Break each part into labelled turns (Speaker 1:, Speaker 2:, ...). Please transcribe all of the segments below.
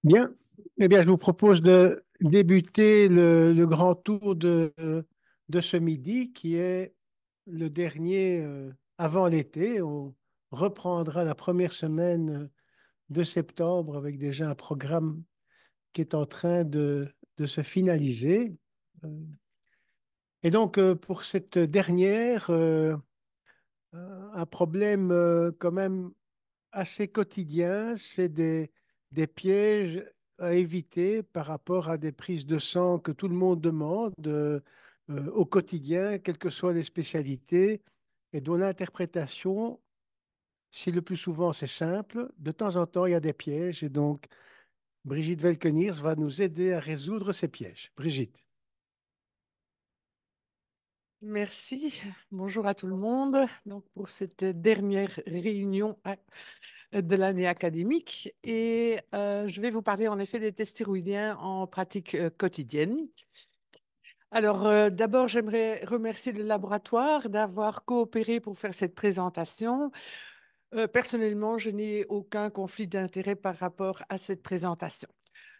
Speaker 1: Bien, eh bien, je vous propose de débuter le grand tour de ce midi, qui est le dernier avant l'été. On reprendra la première semaine de septembre avec déjà un programme qui est en train de se finaliser. Euh, Et donc, pour cette dernière, un problème quand même assez quotidien, c'est des pièges à éviter par rapport à des prises de sang que tout le monde demande au quotidien, quelles que soient les spécialités, et dont l'interprétation, si le plus souvent c'est simple, de temps en temps il y a des pièges, et donc Brigitte Velkeniers va nous aider à résoudre ces pièges. Brigitte.
Speaker 2: Merci. Bonjour à tout le monde. Donc, pour cette dernière réunion de l'année académique. Je vais vous parler en effet des tests thyroïdiens en pratique quotidienne. Alors, d'abord, j'aimerais remercier le laboratoire d'avoir coopéré pour faire cette présentation. Personnellement, je n'ai aucun conflit d'intérêt par rapport à cette présentation.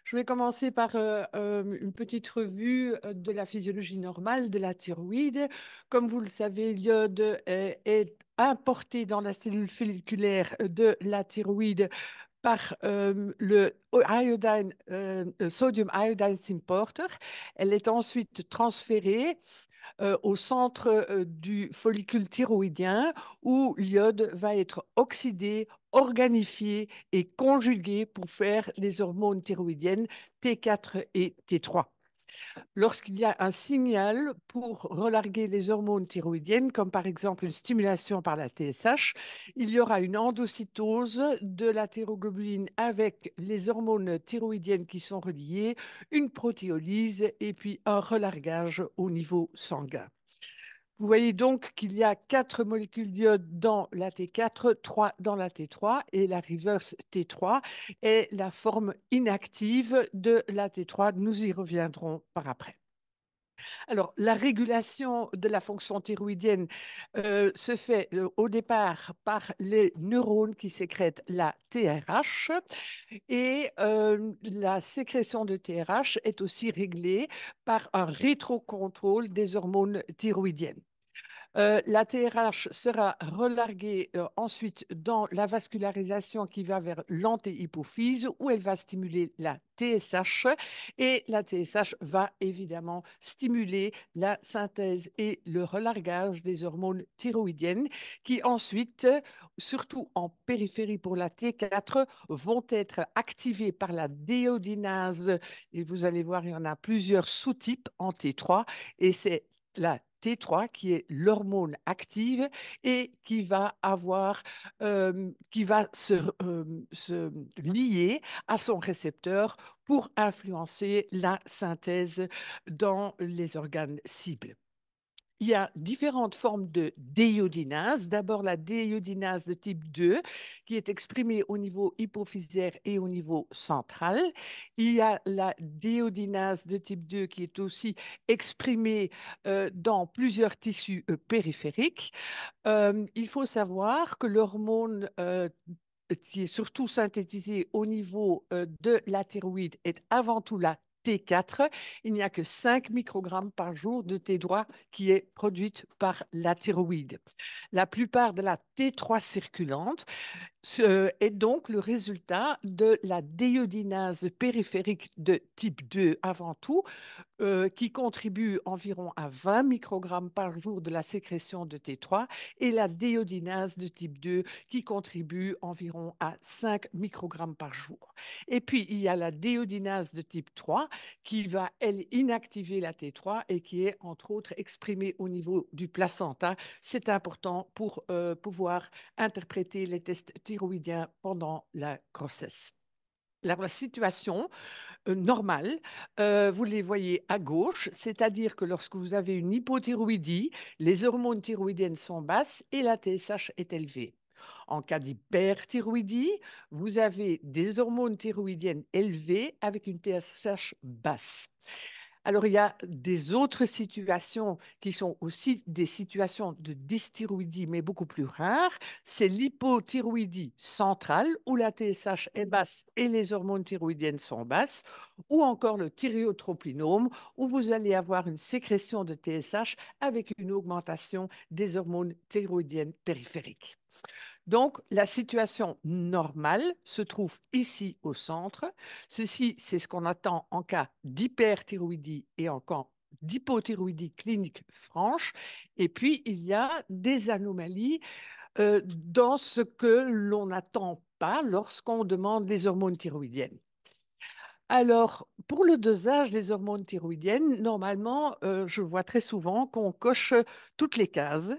Speaker 2: Je vais commencer par une petite revue de la physiologie normale de la thyroïde. Comme vous le savez, l'iode est importé dans la cellule folliculaire de la thyroïde par le sodium iodine symporter. Elle est ensuite transférée au centre du follicule thyroïdien où l'iode va être oxydé, organifié et conjugué pour faire les hormones thyroïdiennes T4 et T3. Lorsqu'il y a un signal pour relarguer les hormones thyroïdiennes, comme par exemple une stimulation par la TSH, il y aura une endocytose de la thyroglobuline avec les hormones thyroïdiennes qui sont reliées, une protéolyse et puis un relargage au niveau sanguin. Vous voyez donc qu'il y a 4 molécules d'iode dans la T4, 3 dans la T3 et la reverse T3 est la forme inactive de la T3. Nous y reviendrons par après. Alors, la régulation de la fonction thyroïdienne se fait au départ par les neurones qui sécrètent la TRH et la sécrétion de TRH est aussi réglée par un rétrocontrôle des hormones thyroïdiennes. La TRH sera relarguée ensuite dans la vascularisation qui va vers l'antéhypophyse où elle va stimuler la TSH et la TSH va évidemment stimuler la synthèse et le relargage des hormones thyroïdiennes qui ensuite, surtout en périphérie pour la T4, vont être activées par la déiodinase et vous allez voir, il y en a plusieurs sous-types en T3 et c'est la T3 qui est l'hormone active et qui va se lier à son récepteur pour influencer la synthèse dans les organes cibles. Il y a différentes formes de déiodinase. D'abord, la déiodinase de type 2, qui est exprimée au niveau hypophysaire et au niveau central. Il y a la déiodinase de type 2, qui est aussi exprimée dans plusieurs tissus périphériques. Il faut savoir que l'hormone qui est surtout synthétisée au niveau de la thyroïde est avant tout la T4. Il n'y a que 5 microgrammes par jour de T3 qui est produite par la thyroïde. La plupart de la T3 circulante est donc le résultat de la déiodinase périphérique de type 2 avant tout, qui contribue environ à 20 microgrammes par jour de la sécrétion de T3 et la déiodinase de type 2 qui contribue environ à 5 microgrammes par jour. Et puis, il y a la déiodinase de type 3 qui va, elle, inactiver la T3 et qui est, entre autres, exprimée au niveau du placenta. C'est important pour pouvoir interpréter les tests thyroïdiens pendant la grossesse. La situation normale, vous les voyez à gauche, c'est-à-dire que lorsque vous avez une hypothyroïdie, les hormones thyroïdiennes sont basses et la TSH est élevée. En cas d'hyperthyroïdie, vous avez des hormones thyroïdiennes élevées avec une TSH basse. Alors, il y a des autres situations qui sont aussi des situations de dysthyroïdie, mais beaucoup plus rares. C'est l'hypothyroïdie centrale, où la TSH est basse et les hormones thyroïdiennes sont basses, ou encore le thyréotropinome, où vous allez avoir une sécrétion de TSH avec une augmentation des hormones thyroïdiennes périphériques. Donc, la situation normale se trouve ici au centre. Ceci, c'est ce qu'on attend en cas d'hyperthyroïdie et en cas d'hypothyroïdie clinique franche. Et puis, il y a des anomalies dans ce que l'on n'attend pas lorsqu'on demande les hormones thyroïdiennes. Alors, pour le dosage des hormones thyroïdiennes, normalement, je vois très souvent qu'on coche toutes les cases,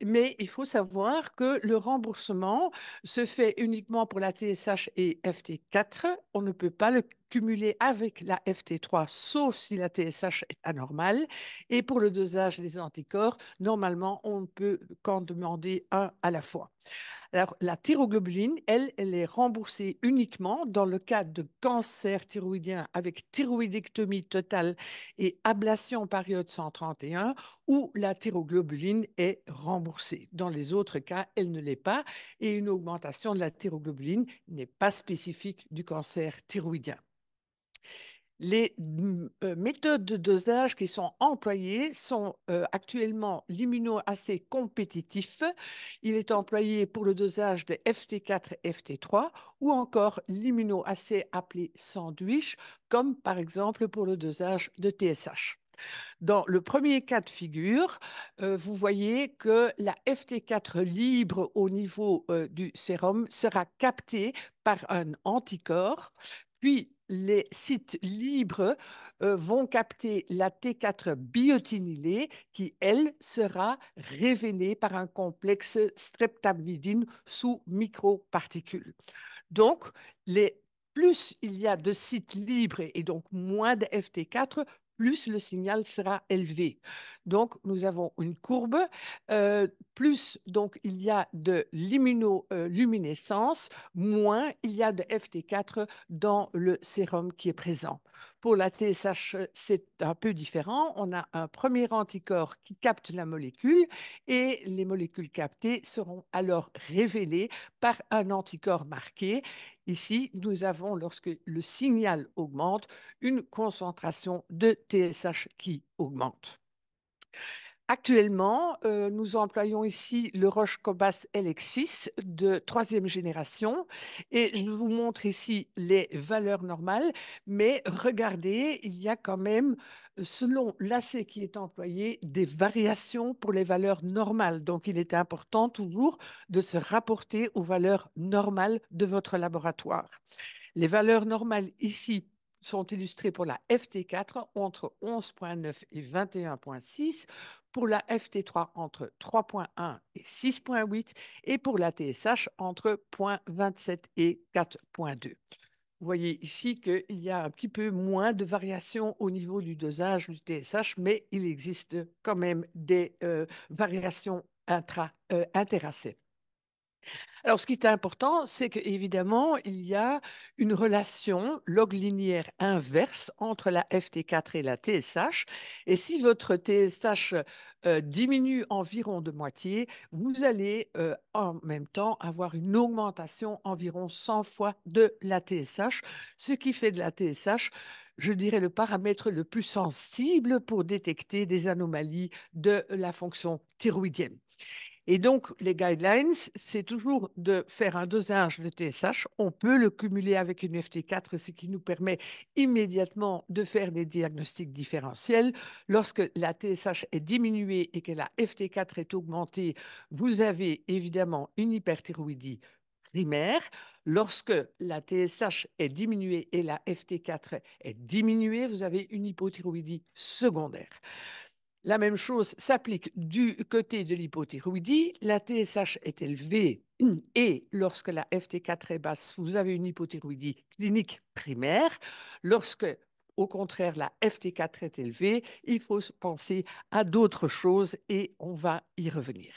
Speaker 2: mais il faut savoir que le remboursement se fait uniquement pour la TSH et FT4. On ne peut pas le cumuler avec la FT3, sauf si la TSH est anormale. Et pour le dosage des anticorps, normalement, on ne peut qu'en demander un à la fois. Alors, la thyroglobuline, elle est remboursée uniquement dans le cas de cancer thyroïdien avec thyroïdectomie totale et ablation par iode 131, où la thyroglobuline est remboursée. Dans les autres cas, elle ne l'est pas et une augmentation de la thyroglobuline n'est pas spécifique du cancer thyroïdien. Les méthodes de dosage qui sont employées sont actuellement l'immunoassay compétitif. Il est employé pour le dosage de FT4 et FT3 ou encore l'immunoassay appelé sandwich, comme par exemple pour le dosage de TSH. Dans le premier cas de figure, vous voyez que la FT4 libre au niveau du sérum sera captée par un anticorps, puis les sites libres vont capter la T4 biotinylée qui, elle, sera révélée par un complexe streptavidine sous microparticules. Donc, plus il y a de sites libres et donc moins de FT4, plus le signal sera élevé. Donc, nous avons une courbe. Plus donc il y a de l'immunoluminescence, moins il y a de FT4 dans le sérum qui est présent. Pour la TSH, c'est un peu différent. On a un premier anticorps qui capte la molécule et les molécules captées seront alors révélées par un anticorps marqué. Ici, nous avons, lorsque le signal augmente, une concentration de TSH qui augmente. Actuellement, nous employons ici le Roche-Cobas LX6 de troisième génération et je vous montre ici les valeurs normales, mais regardez, il y a quand même, selon l'assay qui est employé, des variations pour les valeurs normales. Donc, il est important toujours de se rapporter aux valeurs normales de votre laboratoire. Les valeurs normales ici sont illustrées pour la FT4 entre 11,9 et 21,6, pour la FT3 entre 3,1 et 6,8 et pour la TSH entre 0,27 et 4,2. Vous voyez ici qu'il y a un petit peu moins de variations au niveau du dosage du TSH, mais il existe quand même des variations interassays. Alors, ce qui est important, c'est qu'évidemment, il y a une relation log linéaire inverse entre la FT4 et la TSH. Et si votre TSH diminue environ de moitié, vous allez en même temps avoir une augmentation environ 100 fois de la TSH, ce qui fait de la TSH, je dirais, le paramètre le plus sensible pour détecter des anomalies de la fonction thyroïdienne. Et donc, les guidelines, c'est toujours de faire un dosage de TSH. On peut le cumuler avec une FT4, ce qui nous permet immédiatement de faire des diagnostics différentiels. Lorsque la TSH est diminuée et que la FT4 est augmentée, vous avez évidemment une hyperthyroïdie primaire. Lorsque la TSH est diminuée et la FT4 est diminuée, vous avez une hypothyroïdie secondaire. La même chose s'applique du côté de l'hypothyroïdie. La TSH est élevée et lorsque la FT4 est basse, vous avez une hypothyroïdie clinique primaire. Lorsque, au contraire, la FT4 est élevée, il faut penser à d'autres choses et on va y revenir.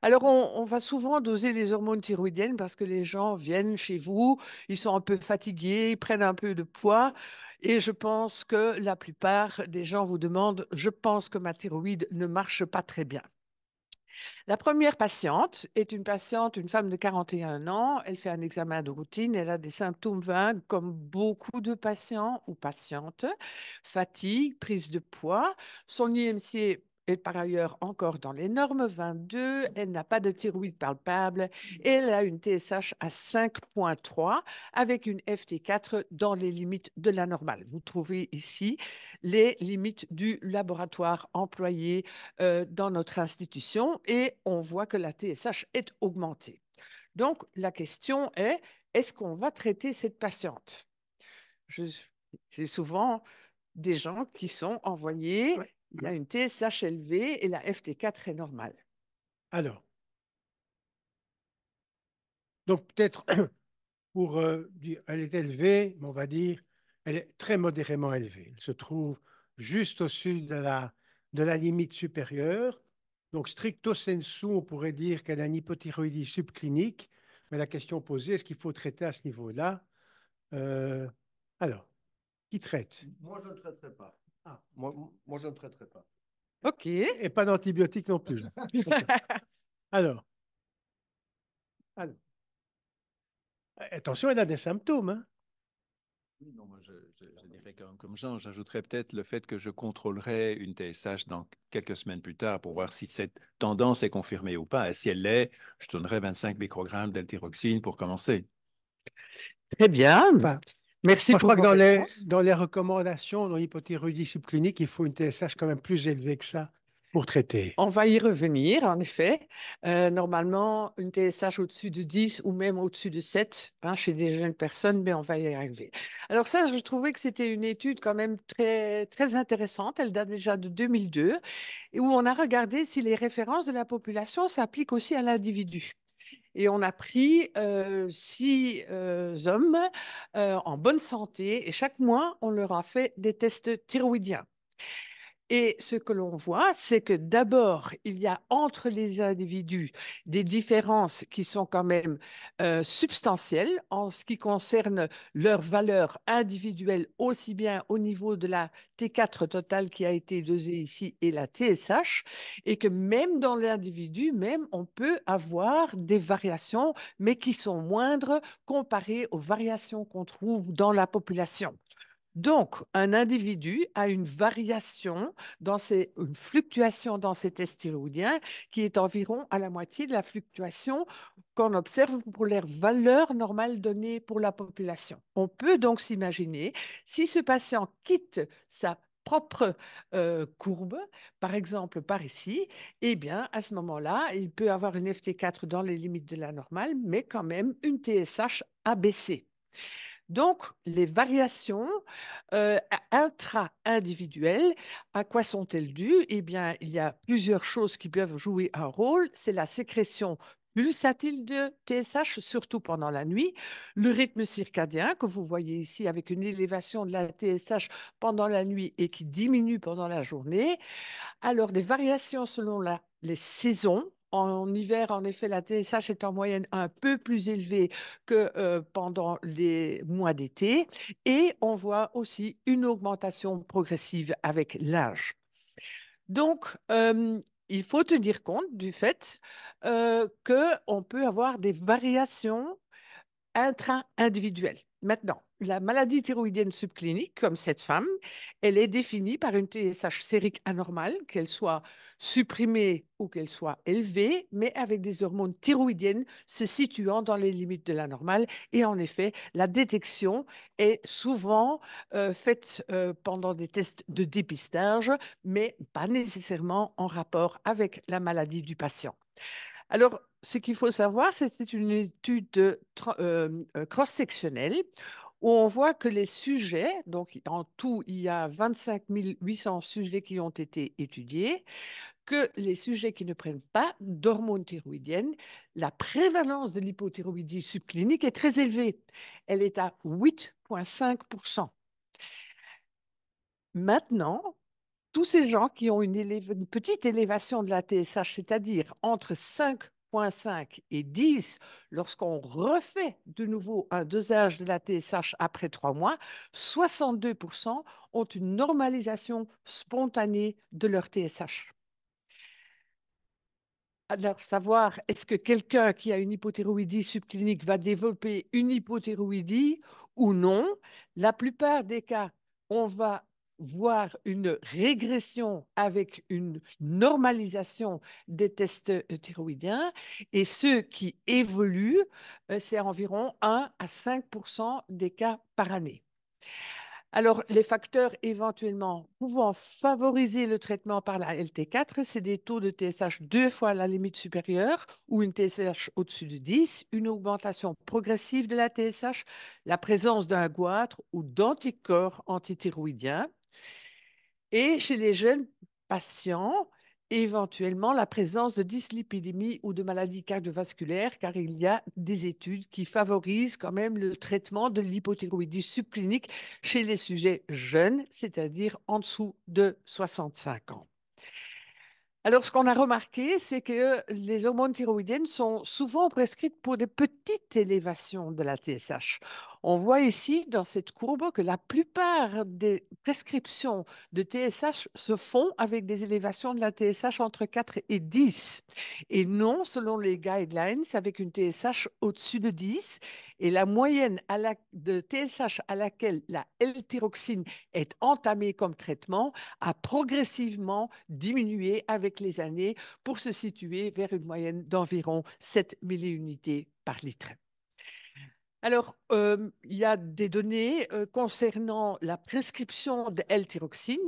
Speaker 2: Alors, on va souvent doser les hormones thyroïdiennes parce que les gens viennent chez vous, ils sont un peu fatigués, ils prennent un peu de poids. Et je pense que la plupart des gens vous demandent, je pense que ma thyroïde ne marche pas très bien. La première patiente est une patiente, une femme de 41 ans. Elle fait un examen de routine. Elle a des symptômes vagues comme beaucoup de patients ou patientes. Fatigue, prise de poids. Son IMC est par ailleurs encore dans les normes 22. Elle n'a pas de thyroïde palpable. Elle a une TSH à 5,3 avec une FT4 dans les limites de la normale. Vous trouvez ici les limites du laboratoire employé dans notre institution et on voit que la TSH est augmentée. Donc, la question est, est-ce qu'on va traiter cette patiente? J'ai souvent des gens qui sont envoyés,
Speaker 1: Ouais.
Speaker 2: il y a une TSH élevée et la FT4 est normale.
Speaker 1: Alors, donc peut-être pour dire, elle est élevée, mais on va dire, elle est très modérément élevée. Elle se trouve juste au-dessus de la limite supérieure. Donc, stricto sensu, on pourrait dire qu'elle a une hypothyroïdie subclinique, mais la question posée, est-ce qu'il faut traiter à ce niveau-là? Euh, alors, qui traite?
Speaker 3: Moi, je ne traiterai pas.
Speaker 1: Ah,
Speaker 3: Moi, je ne traiterai pas.
Speaker 2: OK.
Speaker 1: et pas d'antibiotiques non plus. Alors, alors, attention, elle a des symptômes, hein.
Speaker 4: Oui, non, moi, je dirais comme Jean, j'ajouterais peut-être le fait que je contrôlerai une TSH dans quelques semaines plus tard pour voir si cette tendance est confirmée ou pas. Et si elle l'est, je donnerai 25 microgrammes d'althyroxine pour commencer.
Speaker 2: Très bien.
Speaker 1: Enfin,
Speaker 2: Merci
Speaker 1: moi, je
Speaker 2: pour
Speaker 1: crois que
Speaker 2: vos réponses.
Speaker 1: dans les recommandations, dans l'hypothyroïdie subclinique, il faut une TSH quand même plus élevée que ça pour traiter.
Speaker 2: On va y revenir, en effet. Normalement, une TSH au-dessus de 10 ou même au-dessus de 7 hein, chez des jeunes personnes, mais on va y arriver. Alors ça, je trouvais que c'était une étude quand même très, très intéressante. Elle date déjà de 2002 et où on a regardé si les références de la population s'appliquent aussi à l'individu. Et on a pris 6 hommes en bonne santé et chaque mois, on leur a fait des tests thyroïdiens. Et ce que l'on voit, c'est que d'abord, il y a entre les individus des différences qui sont quand même substantielles en ce qui concerne leur valeur individuelle, aussi bien au niveau de la T4 totale qui a été dosée ici et la TSH, et que même dans l'individu, même, on peut avoir des variations, mais qui sont moindres comparées aux variations qu'on trouve dans la population. Donc, un individu a une variation une fluctuation dans ses tests thyroïdiens qui est environ à la moitié de la fluctuation qu'on observe pour les valeurs normales données pour la population. On peut donc s'imaginer, si ce patient quitte sa propre courbe, par exemple par ici, eh bien, à ce moment-là, il peut avoir une FT4 dans les limites de la normale, mais quand même une TSH abaissée. Donc, les variations intra-individuelles, à quoi sont-elles dues? Eh bien, il y a plusieurs choses qui peuvent jouer un rôle. C'est la sécrétion pulsatile de TSH, surtout pendant la nuit, le rythme circadien que vous voyez ici avec une élévation de la TSH pendant la nuit et qui diminue pendant la journée. Alors, des variations selon les saisons. En hiver, en effet, la TSH est en moyenne un peu plus élevée que pendant les mois d'été. Et on voit aussi une augmentation progressive avec l'âge. Donc, il faut tenir compte du fait qu'on peut avoir des variations intra-individuelle. Maintenant, la maladie thyroïdienne subclinique, comme cette femme, elle est définie par une TSH sérique anormale, qu'elle soit supprimée ou qu'elle soit élevée, mais avec des hormones thyroïdiennes se situant dans les limites de la normale. Et en effet, la détection est souvent faite pendant des tests de dépistage, mais pas nécessairement en rapport avec la maladie du patient. Alors, ce qu'il faut savoir, c'est que c'est une étude cross-sectionnelle où on voit que les sujets, donc en tout, il y a 25 800 sujets qui ont été étudiés, que les sujets qui ne prennent pas d'hormones thyroïdiennes, la prévalence de l'hypothyroïdie subclinique est très élevée. Elle est à 8,5%. Maintenant, tous ces gens qui ont une petite élévation de la TSH, c'est-à-dire entre 5 9,5 et 10, lorsqu'on refait de nouveau un dosage de la TSH après 3 mois, 62% ont une normalisation spontanée de leur TSH. Alors, savoir est-ce que quelqu'un qui a une hypothyroïdie subclinique va développer une hypothyroïdie ou non, la plupart des cas, on va voir une régression avec une normalisation des tests thyroïdiens et ceux qui évoluent, c'est environ 1 à 5% des cas par année. Alors, les facteurs éventuellement pouvant favoriser le traitement par la LT4, c'est des taux de TSH 2 fois la limite supérieure ou une TSH au-dessus de 10, une augmentation progressive de la TSH, la présence d'un goitre ou d'anticorps antithyroïdiens. Et chez les jeunes patients, éventuellement la présence de dyslipidémie ou de maladies cardiovasculaires, car il y a des études qui favorisent quand même le traitement de l'hypothyroïdie subclinique chez les sujets jeunes, c'est-à-dire en dessous de 65 ans. Alors, ce qu'on a remarqué, c'est que les hormones thyroïdiennes sont souvent prescrites pour des petites élévations de la TSH. On voit ici dans cette courbe que la plupart des prescriptions de TSH se font avec des élévations de la TSH entre 4 et 10 et non, selon les guidelines, avec une TSH au-dessus de 10. Et la moyenne de TSH à laquelle la L-thyroxine est entamée comme traitement a progressivement diminué avec les années pour se situer vers une moyenne d'environ 7 milliunités par litre. Alors, il y a des données concernant la prescription de L-thyroxine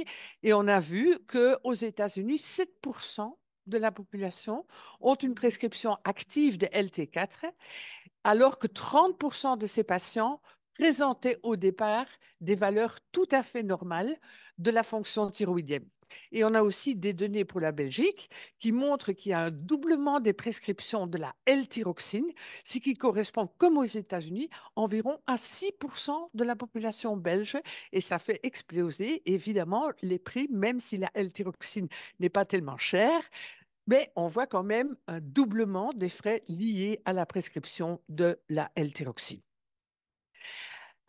Speaker 2: et on a vu qu'aux États-Unis, 7% de la population ont une prescription active de LT4, alors que 30% de ces patients présentaient au départ des valeurs tout à fait normales de la fonction thyroïdienne. Et on a aussi des données pour la Belgique qui montrent qu'il y a un doublement des prescriptions de la L-thyroxine, ce qui correspond, comme aux États-Unis, environ à 6% de la population belge. Et ça fait exploser, évidemment, les prix, même si la L-thyroxine n'est pas tellement chère. Mais on voit quand même un doublement des frais liés à la prescription de la L-thyroxine.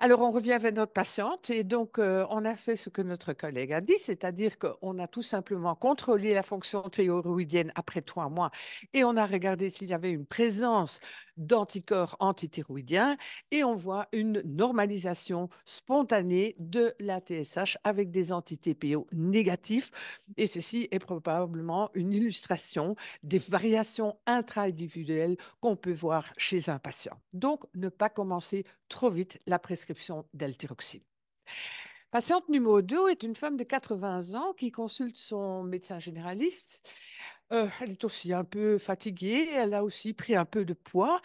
Speaker 2: Alors, on revient vers notre patiente et donc on a fait ce que notre collègue a dit, c'est-à-dire qu'on a tout simplement contrôlé la fonction thyroïdienne après 3 mois et on a regardé s'il y avait une présence d'anticorps antithyroïdiens et on voit une normalisation spontanée de la TSH avec des anti-TPO négatifs et ceci est probablement une illustration des variations intra-individuelles qu'on peut voir chez un patient. Donc, ne pas commencer trop vite la prescription d'L-thyroxine. Patiente numéro 2 est une femme de 80 ans qui consulte son médecin généraliste. Elle est aussi un peu fatiguée, elle a aussi pris un peu de poids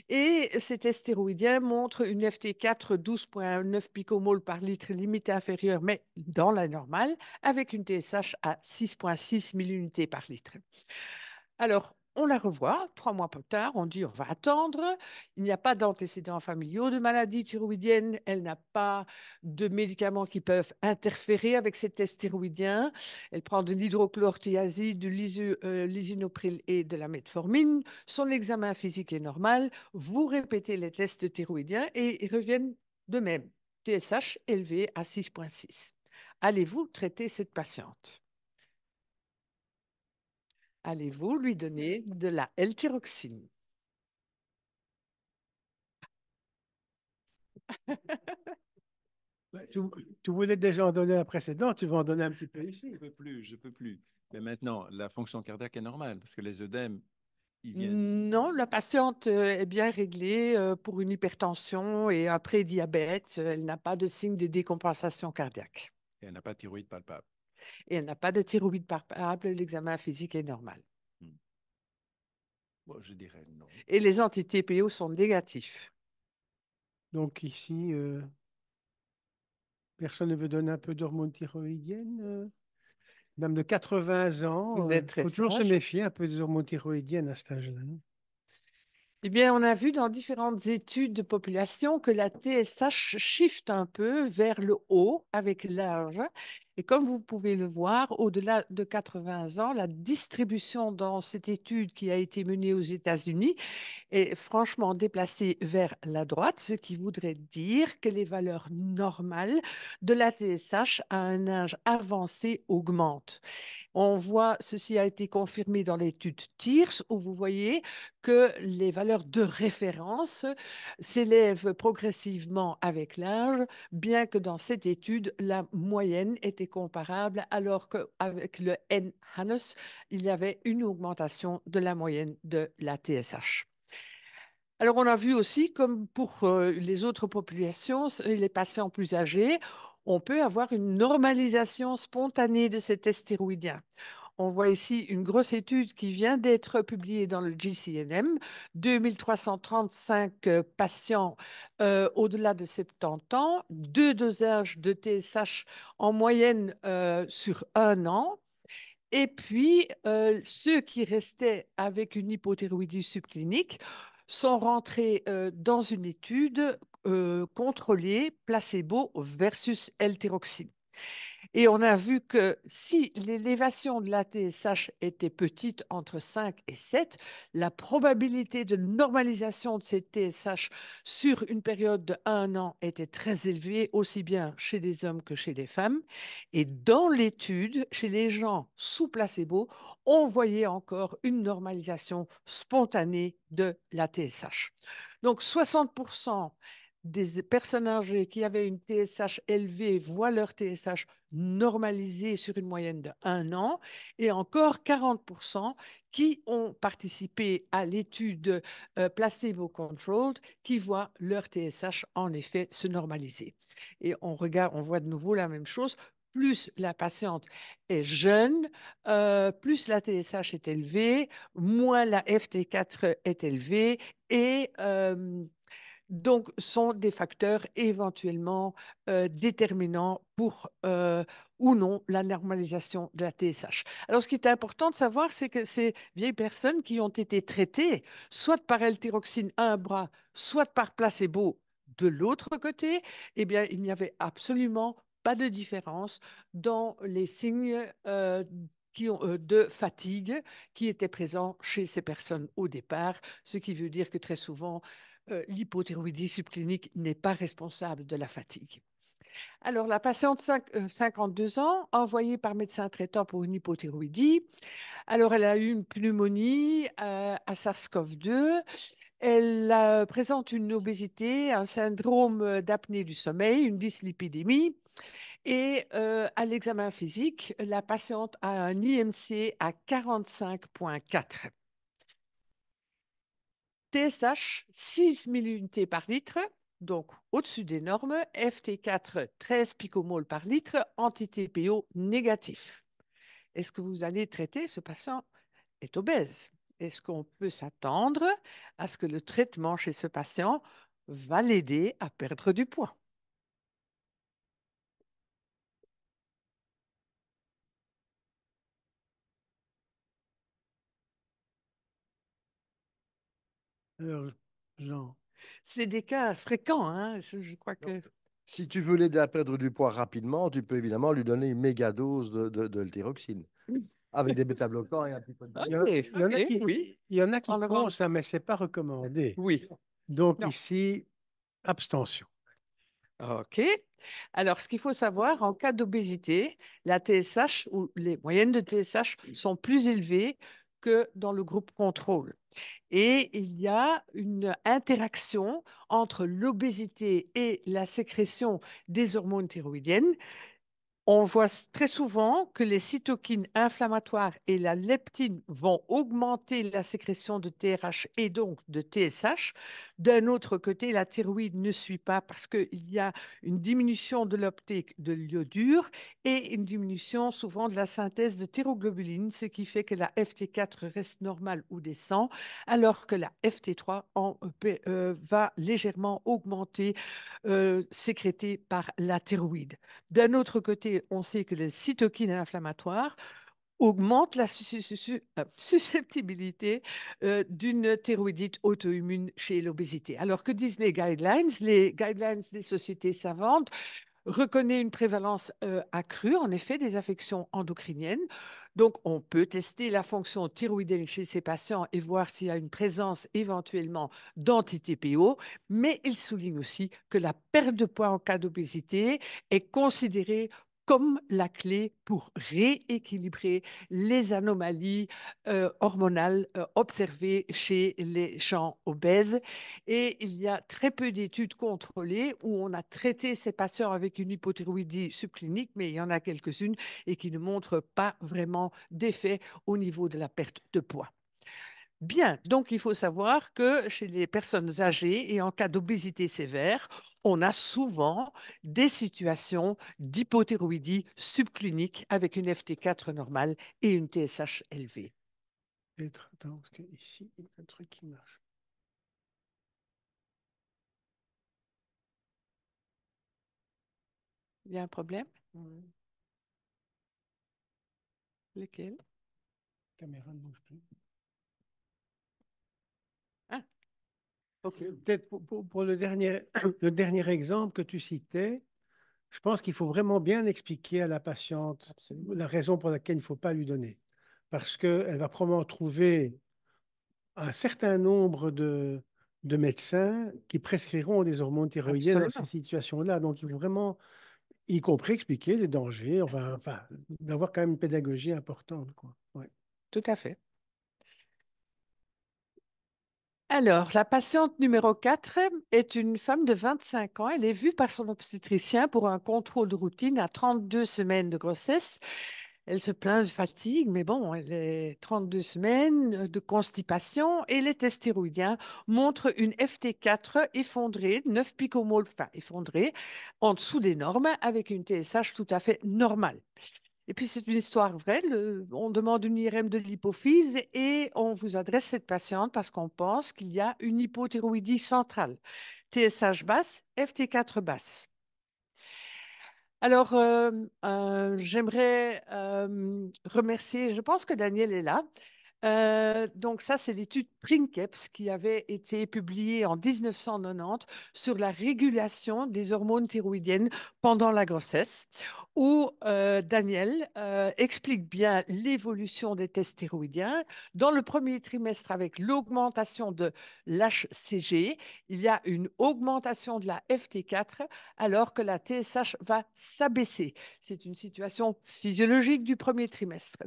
Speaker 2: et ses tests stéroïdiens montrent une FT4 12,9 picomoles par litre, limite inférieure, mais dans la normale, avec une TSH à 6,6 milliunités par litre. Alors, on la revoit 3 mois plus tard, on dit on va attendre. Il n'y a pas d'antécédents familiaux de maladies thyroïdiennes, elle n'a pas de médicaments qui peuvent interférer avec ces tests thyroïdiens. Elle prend de l'hydrochlorothiazide, du lisinopril et de la metformine. Son examen physique est normal. Vous répétez les tests thyroïdiens et ils reviennent de même. TSH élevé à 6,6. Allez-vous traiter cette patiente? Allez-vous lui donner de la L-thyroxine?
Speaker 1: Tu voulais déjà en donner un précédent, tu vas en donner un petit peu ici.
Speaker 4: Je peux plus. Mais maintenant, la fonction cardiaque est normale parce que les œdèmes, ils viennent.
Speaker 2: Non, la patiente est bien réglée pour une hypertension et un prédiabète. Elle n'a pas de signe de décompensation cardiaque.
Speaker 4: Et elle n'a pas de thyroïde palpable.
Speaker 2: Et elle n'a pas de thyroïde palpable. L'examen physique est normal.
Speaker 4: Bon, je dirais non.
Speaker 2: Et les anti-TPO sont négatifs.
Speaker 1: Donc ici, personne ne veut donner un peu d'hormones thyroïdiennes. Dame de 80 ans,
Speaker 2: Vous êtes
Speaker 1: il
Speaker 2: très
Speaker 1: faut toujours se
Speaker 2: sage.
Speaker 1: méfier un peu des hormones thyroïdiennes à cet âge-là.
Speaker 2: Eh bien, on a vu dans différentes études de population que la TSH shift un peu vers le haut avec l'âge Et comme vous pouvez le voir, au-delà de 80 ans, la distribution dans cette étude qui a été menée aux États-Unis est franchement déplacée vers la droite, ce qui voudrait dire que les valeurs normales de la TSH à un âge avancé augmentent. On voit, ceci a été confirmé dans l'étude TIRS, où vous voyez que les valeurs de référence s'élèvent progressivement avec l'âge, bien que dans cette étude, la moyenne était comparable, alors qu'avec le NHANES, il y avait une augmentation de la moyenne de la TSH. Alors, on a vu aussi, comme pour les autres populations, les patients plus âgés, on peut avoir une normalisation spontanée de ces tests stéroïdiens. On voit ici une grosse étude qui vient d'être publiée dans le JCNM, 2335 patients au-delà de 70 ans, 2 dosages de TSH en moyenne sur un an. Et puis, ceux qui restaient avec une hypothyroïdie subclinique sont rentrés dans une étude contrôlée placebo versus L-thyroxine. Et on a vu que si l'élévation de la TSH était petite, entre 5 et 7, la probabilité de normalisation de cette TSH sur une période de 1 an était très élevée, aussi bien chez les hommes que chez les femmes. Et dans l'étude, chez les gens sous placebo, on voyait encore une normalisation spontanée de la TSH. Donc 60% des personnes âgées qui avaient une TSH élevée voient leur TSH normalisée sur une moyenne de 1 an, et encore 40% qui ont participé à l'étude placebo-controlled qui voient leur TSH en effet se normaliser. Et on regarde, on voit de nouveau la même chose. Plus la patiente est jeune, plus la TSH est élevée, moins la FT4 est élevée, et donc sont des facteurs éventuellement déterminants pour ou non la normalisation de la TSH. Alors, ce qui est important de savoir, c'est que ces vieilles personnes qui ont été traitées soit par L-thyroxine à un bras, soit par placebo de l'autre côté, eh bien, il n'y avait absolument pas de différence dans les signes de fatigue qui étaient présents chez ces personnes au départ, ce qui veut dire que très souvent, l'hypothyroïdie subclinique n'est pas responsable de la fatigue. Alors, la patiente 52 ans, envoyée par médecin traitant pour une hypothyroïdie. Alors, elle a eu une pneumonie à SARS-CoV-2. Elle présente une obésité, un syndrome d'apnée du sommeil, une dyslipidémie. Et à l'examen physique, la patiente a un IMC à 45,4. TSH, 6 000 unités par litre, donc au-dessus des normes. FT4, 13 picomoles par litre, anti-TPO négatif. Est-ce que vous allez traiter ce patient est obèse? Est-ce qu'on peut s'attendre à ce que le traitement chez ce patient va l'aider à perdre du poids?
Speaker 1: Alors, Jean,
Speaker 2: C'est des cas fréquents, hein? Je crois que...
Speaker 3: Si tu veux l'aider à perdre du poids rapidement, tu peux évidemment lui donner une méga dose de L-thyroxine avec des bêta-bloquants et un petit peu de...
Speaker 2: Ok,
Speaker 1: il y en a
Speaker 2: ok,
Speaker 1: qui,
Speaker 2: oui.
Speaker 1: il y en a qui
Speaker 2: On le
Speaker 1: font
Speaker 2: rend-
Speaker 1: ça, mais ce n'est pas recommandé.
Speaker 2: Oui.
Speaker 1: Donc
Speaker 2: Non.
Speaker 1: ici, abstention.
Speaker 2: OK. Alors, ce qu'il faut savoir, en cas d'obésité, la TSH ou les moyennes de TSH sont plus élevées que dans le groupe contrôle. Et il y a une interaction entre l'obésité et la sécrétion des hormones thyroïdiennes. On voit très souvent que les cytokines inflammatoires et la leptine vont augmenter la sécrétion de TRH et donc de TSH. D'un autre côté, la thyroïde ne suit pas parce qu'il y a une diminution de l'uptake de l'iodure et une diminution souvent de la synthèse de thyroglobuline, ce qui fait que la FT4 reste normale ou descend, alors que la FT3 va légèrement augmenter, sécrétée par la thyroïde. D'un autre côté, on sait que les cytokines inflammatoires augmentent la susceptibilité d'une thyroïdite auto-immune chez l'obésité. Alors, que disent les guidelines? Les guidelines des sociétés savantes reconnaît une prévalence accrue, en effet, des affections endocriniennes. Donc, on peut tester la fonction thyroïdienne chez ces patients et voir s'il y a une présence éventuellement d'anti-TPO, mais il souligne aussi que la perte de poids en cas d'obésité est considérée comme la clé pour rééquilibrer les anomalies hormonales observées chez les gens obèses. Et il y a très peu d'études contrôlées où on a traité ces patients avec une hypothyroïdie subclinique, mais il y en a quelques-unes et qui ne montrent pas vraiment d'effet au niveau de la perte de poids. Bien, donc il faut savoir que chez les personnes âgées et en cas d'obésité sévère, on a souvent des situations d'hypothyroïdie subclinique avec une FT4 normale et une TSH élevée.
Speaker 1: Attends, parce que ici, il y a un truc qui marche.
Speaker 2: Il y a un problème?
Speaker 1: Ouais,
Speaker 2: Lequel?
Speaker 1: la caméra ne bouge plus.
Speaker 2: Ah, ok.
Speaker 1: Peut-être pour le dernier, le dernier exemple que tu citais, je pense qu'il faut vraiment bien expliquer à la patiente
Speaker 2: Absolument.
Speaker 1: la raison pour laquelle il ne faut pas lui donner. Parce qu'elle va probablement trouver un certain nombre de médecins qui prescriront des hormones thyroïdiennes dans ces
Speaker 2: Absolument.
Speaker 1: situations-là. Donc, il faut vraiment, y compris expliquer les dangers, enfin d'avoir quand même une pédagogie importante, quoi. Ouais.
Speaker 2: Tout à fait. Alors, la patiente numéro 4 est une femme de 25 ans. Elle est vue par son obstétricien pour un contrôle de routine à 32 semaines de grossesse. Elle se plaint de fatigue, mais bon, elle est 32 semaines de constipation et les tests thyroïdiens montrent une FT4 effondrée, 9 picomoles, enfin effondrée, en dessous des normes, avec une TSH tout à fait normale. Et puis, c'est une histoire vraie. On demande une IRM de l'hypophyse et on vous adresse cette patiente parce qu'on pense qu'il y a une hypothyroïdie centrale. TSH basse, FT4 basse. Alors, j'aimerais remercier, je pense que Daniel est là. Donc ça, c'est l'étude Princeps qui avait été publiée en 1990 sur la régulation des hormones thyroïdiennes pendant la grossesse, où Daniel explique bien l'évolution des tests thyroïdiens. Dans le premier trimestre, avec l'augmentation de l'HCG, il y a une augmentation de la FT4 alors que la TSH va s'abaisser. C'est une situation physiologique du premier trimestre.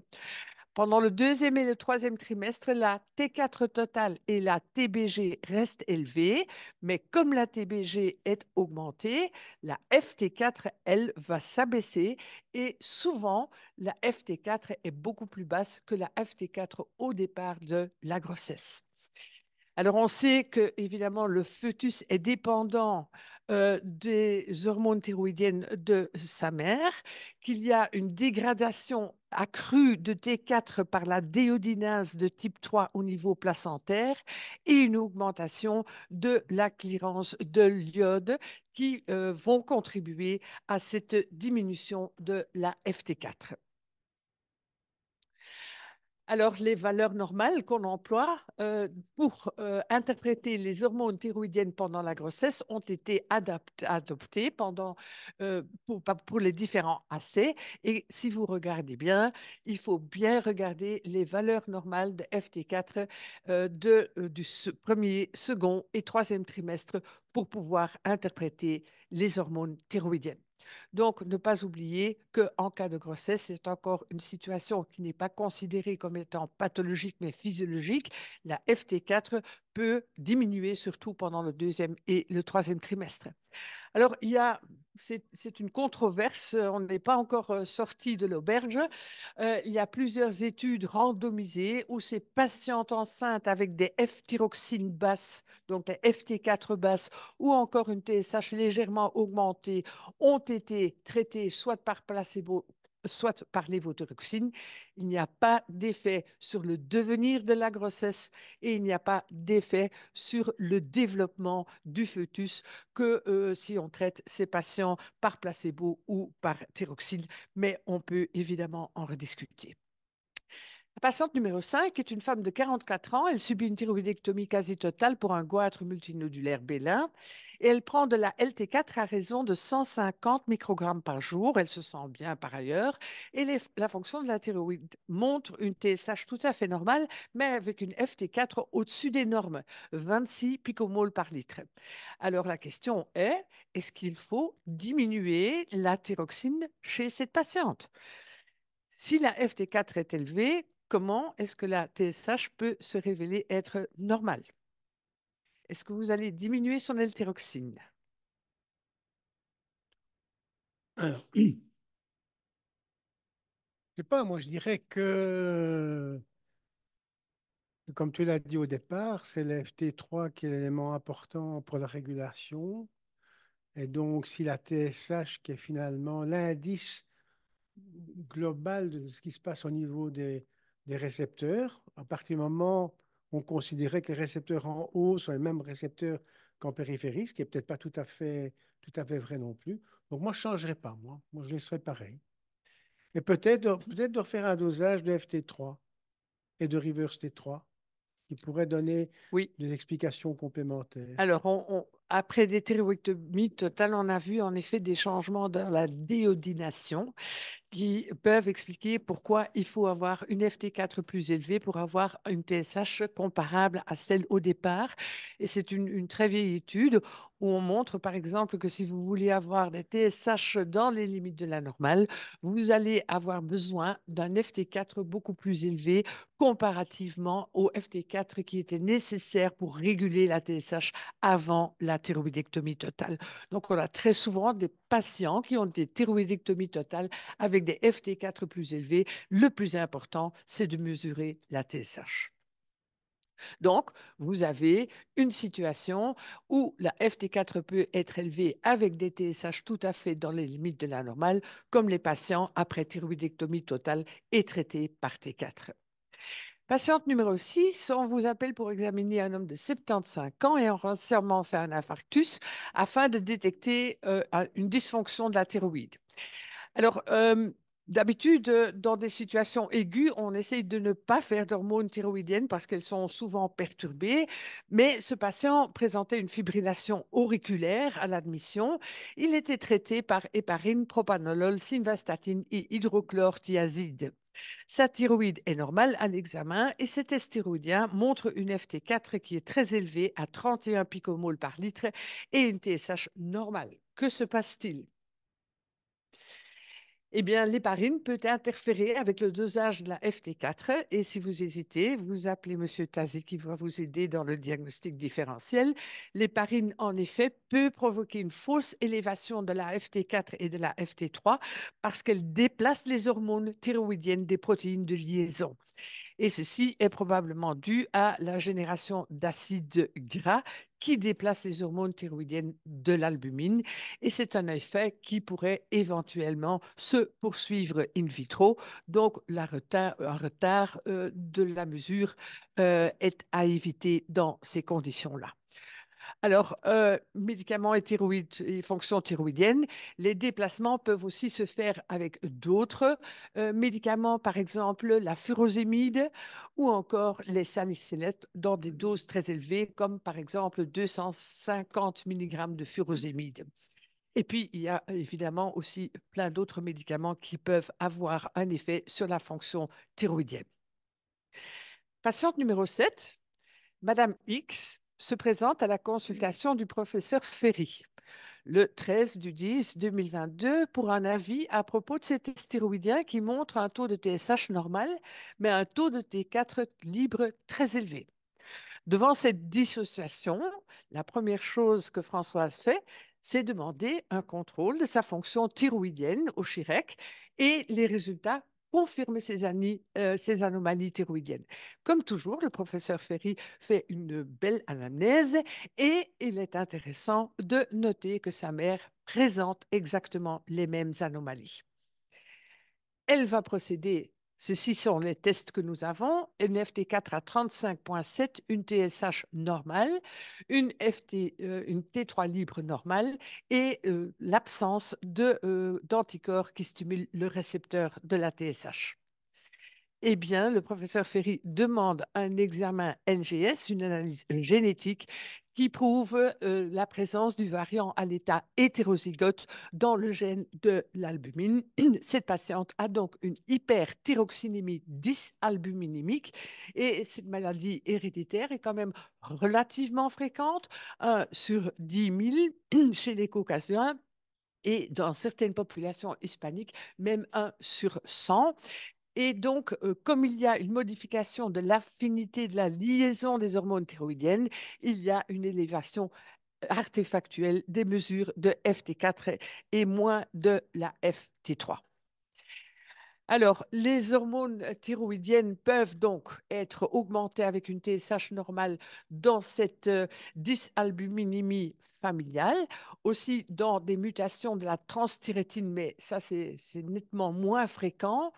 Speaker 2: Pendant le deuxième et le troisième trimestre, la T4 totale et la TBG restent élevées, mais comme la TBG est augmentée, la FT4, elle, va s'abaisser et souvent, la FT4 est beaucoup plus basse que la FT4 au départ de la grossesse. Alors, on sait que, évidemment, le fœtus est dépendant des hormones thyroïdiennes de sa mère, qu'il y a une dégradation accrue de T4 par la déiodinase de type 3 au niveau placentaire et une augmentation de la clearance de l'iode qui vont contribuer à cette diminution de la FT4. Alors, les valeurs normales qu'on emploie pour interpréter les hormones thyroïdiennes pendant la grossesse ont été adoptées pour les différents assais. Et si vous regardez bien, il faut bien regarder les valeurs normales de FT4 du premier, second et troisième trimestre pour pouvoir interpréter les hormones thyroïdiennes. Donc, ne pas oublier qu'en cas de grossesse, c'est encore une situation qui n'est pas considérée comme étant pathologique, mais physiologique. La FT4 peut diminuer, surtout pendant le deuxième et le troisième trimestre. Alors, c'est une controverse, on n'est pas encore sorti de l'auberge. Il y a plusieurs études randomisées où ces patientes enceintes avec des F-thyroxines basses, donc des FT4 basses, ou encore une TSH légèrement augmentée, ont été traitées soit par placebo, soit par lévothyroxine. Il n'y a pas d'effet sur le devenir de la grossesse et il n'y a pas d'effet sur le développement du fœtus que si on traite ces patients par placebo ou par thyroxine, mais on peut évidemment en rediscuter. La patiente numéro 5 est une femme de 44 ans. Elle subit une thyroïdectomie quasi totale pour un goitre multinodulaire bélin et elle prend de la LT4 à raison de 150 microgrammes par jour. Elle se sent bien par ailleurs et la fonction de la thyroïde montre une TSH tout à fait normale, mais avec une FT4 au-dessus des normes, 26 picomoles par litre. Alors la question est-ce qu'il faut diminuer la thyroxine chez cette patiente? Si la FT4 est élevée, comment est-ce que la TSH peut se révéler être normale? Est-ce que vous allez diminuer son L-thyroxine?
Speaker 1: Alors, je sais pas, moi je dirais que, comme tu l'as dit au départ, c'est le FT3 qui est l'élément important pour la régulation. Et donc, si la TSH, qui est finalement l'indice global de ce qui se passe au niveau des récepteurs, à partir du moment où on considérait que les récepteurs en haut sont les mêmes récepteurs qu'en périphérie, ce qui n'est peut-être pas tout à fait vrai non plus. Donc, moi, je ne changerais pas, moi. Moi, je laisserais pareil. Et peut-être de refaire un dosage de FT3 et de reverse T3 qui pourrait donner
Speaker 2: Oui.
Speaker 1: des explications complémentaires.
Speaker 2: Alors, après des thyroïdectomies totales, on a vu en effet des changements dans la déiodination qui peuvent expliquer pourquoi il faut avoir une FT4 plus élevée pour avoir une TSH comparable à celle au départ. Et c'est une très vieille étude où on montre, par exemple, que si vous voulez avoir des TSH dans les limites de la normale, vous allez avoir besoin d'un FT4 beaucoup plus élevé comparativement au FT4 qui était nécessaire pour réguler la TSH avant la thyroïdectomie totale. Donc, on a très souvent des patients qui ont des thyroïdectomies totales avec des FT4 plus élevés. Le plus important, c'est de mesurer la TSH. Donc, vous avez une situation où la FT4 peut être élevée avec des TSH tout à fait dans les limites de la normale, comme les patients après thyroïdectomie totale et traités par T4. Patiente numéro 6, on vous appelle pour examiner un homme de 75 ans et on a récemment fait un infarctus afin de détecter une dysfonction de la thyroïde. Alors, d'habitude, dans des situations aiguës, on essaye de ne pas faire d'hormones thyroïdiennes parce qu'elles sont souvent perturbées, mais ce patient présentait une fibrillation auriculaire à l'admission. Il était traité par héparine, propanolol, simvastatine et hydrochlorothiazide. Sa thyroïde est normale à l'examen et cet test thyroïdien montre une FT4 qui est très élevée à 31 picomoles par litre et une TSH normale. Que se passe-t-il? Eh bien, l'héparine peut interférer avec le dosage de la FT4 et si vous hésitez, vous appelez M. Tazi qui va vous aider dans le diagnostic différentiel. L'héparine, en effet, peut provoquer une fausse élévation de la FT4 et de la FT3 parce qu'elle déplace les hormones thyroïdiennes des protéines de liaison. Et ceci est probablement dû à la génération d'acides gras qui déplacent les hormones thyroïdiennes de l'albumine. Et c'est un effet qui pourrait éventuellement se poursuivre in vitro. Donc, un retard de la mesure est à éviter dans ces conditions-là. Alors, médicaments et thyroïde et fonctions thyroïdiennes, les déplacements peuvent aussi se faire avec d'autres médicaments, par exemple la furosémide ou encore les salicylates dans des doses très élevées, comme par exemple 250 mg de furosémide. Et puis, il y a évidemment aussi plein d'autres médicaments qui peuvent avoir un effet sur la fonction thyroïdienne. Patiente numéro 7, Madame X se présente à la consultation du professeur Ferry le 13 du 10 2022 pour un avis à propos de ces tests thyroïdiens qui montrent un taux de TSH normal, mais un taux de T4 libre très élevé. Devant cette dissociation, la première chose que Françoise fait, c'est demander un contrôle de sa fonction thyroïdienne au Chirec et les résultats confirment ces anomalies thyroïdiennes. Comme toujours, le professeur Ferry fait une belle anamnèse et il est intéressant de noter que sa mère présente exactement les mêmes anomalies. Elle va procéder. Ceci sont les tests que nous avons. Une FT4 à 35,7, une TSH normale, une T3 libre normale et l'absence d'anticorps qui stimulent le récepteur de la TSH. eh bien, le professeur Ferry demande un examen NGS, une analyse génétique, qui prouve la présence du variant à l'état hétérozygote dans le gène de l'albumine. Cette patiente a donc une hyperthyroxinémie dysalbuminémique et cette maladie héréditaire est quand même relativement fréquente, 1 sur 10 000 chez les Caucasiens et dans certaines populations hispaniques, même 1 sur 100. Et donc, comme il y a une modification de l'affinité de la liaison des hormones thyroïdiennes, il y a une élévation artefactuelle des mesures de FT4 et moins de la FT3. Alors, les hormones thyroïdiennes peuvent donc être augmentées avec une TSH normale dans cette dysalbuminémie familiale, aussi dans des mutations de la transthyrétine, mais ça, c'est nettement moins fréquent.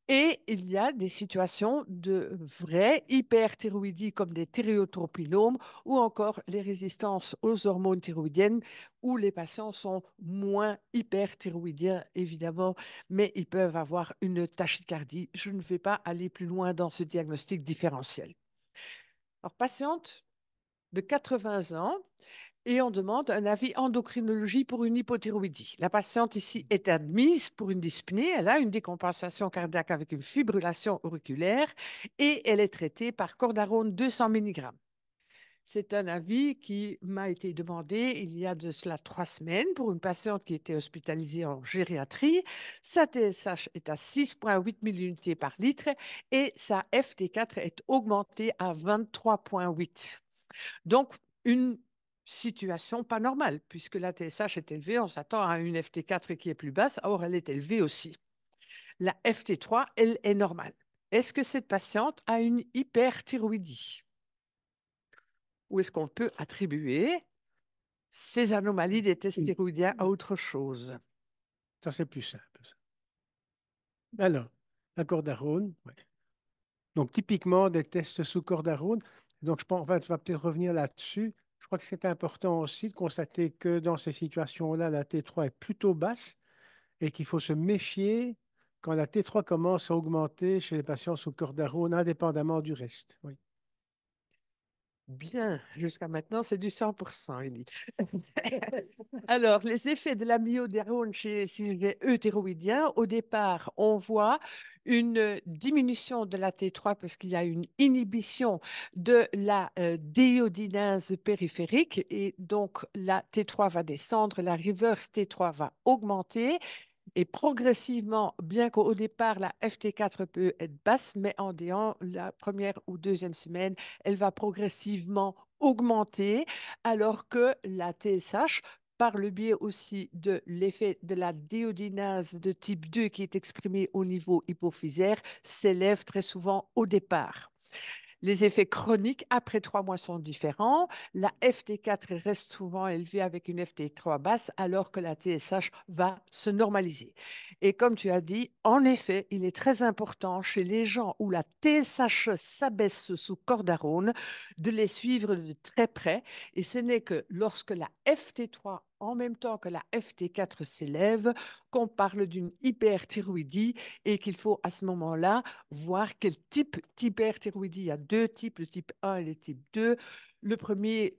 Speaker 2: Et il y a des situations de vraie hyperthyroïdie comme des thyréotropinomes ou encore les résistances aux hormones thyroïdiennes où les patients sont moins hyperthyroïdiens, évidemment, mais ils peuvent avoir une tachycardie. Je ne vais pas aller plus loin dans ce diagnostic différentiel. Alors, patiente de 80 ans, et on demande un avis endocrinologie pour une hypothyroïdie. La patiente ici est admise pour une dyspnée, elle a une décompensation cardiaque avec une fibrillation auriculaire et elle est traitée par cordarone 200 mg. C'est un avis qui m'a été demandé il y a de cela 3 semaines pour une patiente qui était hospitalisée en gériatrie. Sa TSH est à 6,8 millunités par litre et sa FT4 est augmentée à 23,8. Donc, une situation pas normale, puisque la TSH est élevée, on s'attend à une FT4 qui est plus basse, or elle est élevée aussi. La FT3, elle est normale. Est-ce que cette patiente a une hyperthyroïdie? Ou est-ce qu'on peut attribuer ces anomalies des tests thyroïdiens à autre chose?
Speaker 1: Ça, c'est plus simple, ça. Alors, la cordarone, ouais. Donc, typiquement, des tests sous cordarone. Donc, je pense, on va peut-être revenir là-dessus. Je crois que c'est important aussi de constater que dans ces situations-là, la T3 est plutôt basse et qu'il faut se méfier quand la T3 commence à augmenter chez les patients sous cordarone, indépendamment du reste. Oui.
Speaker 2: Bien, jusqu'à maintenant, c'est du 100%, Élie. Alors, les effets de l'amiodarone chez les euthyroïdiens, au départ, on voit une diminution de la T3 parce qu'il y a une inhibition de la déiodinase périphérique et donc la T3 va descendre, la reverse T3 va augmenter. Et progressivement, bien qu'au départ, la FT4 peut être basse, mais en déant la première ou deuxième semaine, elle va progressivement augmenter, alors que la TSH, par le biais aussi de l'effet de la déodinase de type 2 qui est exprimée au niveau hypophysaire, s'élève très souvent au départ. Les effets chroniques après 3 mois sont différents. La FT4 reste souvent élevée avec une FT3 basse, alors que la TSH va se normaliser. Et comme tu as dit, en effet, il est très important chez les gens où la TSH s'abaisse sous cordarone de les suivre de très près. Et ce n'est que lorsque la FT3 en même temps que la FT4 s'élève, qu'on parle d'une hyperthyroïdie et qu'il faut à ce moment-là voir quel type d'hyperthyroïdie. Il y a 2 types, le type 1 et le type 2. Le premier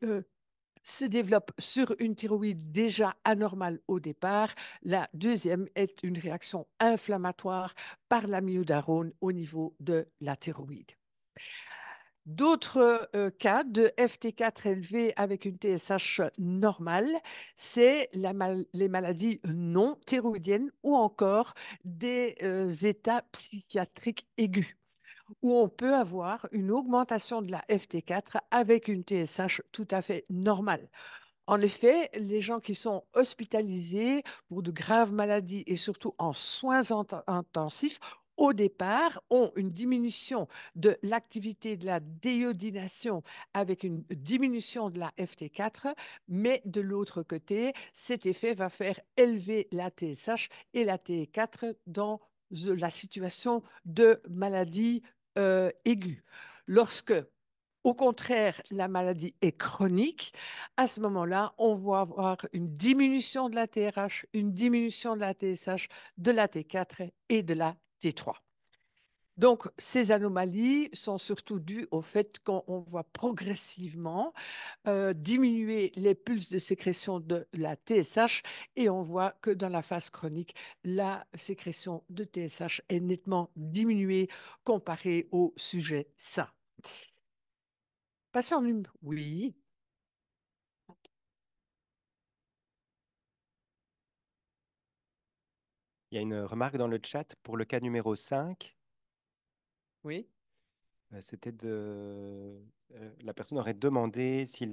Speaker 2: se développe sur une thyroïde déjà anormale au départ. La deuxième est une réaction inflammatoire par l'amiodarone au niveau de la thyroïde. D'autres cas de FT4 élevé avec une TSH normale, c'est les maladies non thyroïdiennes ou encore des états psychiatriques aigus, où on peut avoir une augmentation de la FT4 avec une TSH tout à fait normale. En effet, les gens qui sont hospitalisés pour de graves maladies et surtout en soins intensifs, au départ, ont une diminution de l'activité de la déiodination avec une diminution de la FT4, mais de l'autre côté, cet effet va faire élever la TSH et la T4 dans la situation de maladie aiguë. Lorsque au contraire, la maladie est chronique. À ce moment-là, on va avoir une diminution de la TRH, une diminution de la TSH, de la T4 et de la T3. Donc, ces anomalies sont surtout dues au fait qu'on voit progressivement diminuer les pulses de sécrétion de la TSH et on voit que dans la phase chronique, la sécrétion de TSH est nettement diminuée comparée au sujet sain. Patient numéro... Oui,
Speaker 5: Il y a une remarque dans le chat pour le cas numéro 5.
Speaker 2: oui.
Speaker 5: C'était la personne aurait demandé si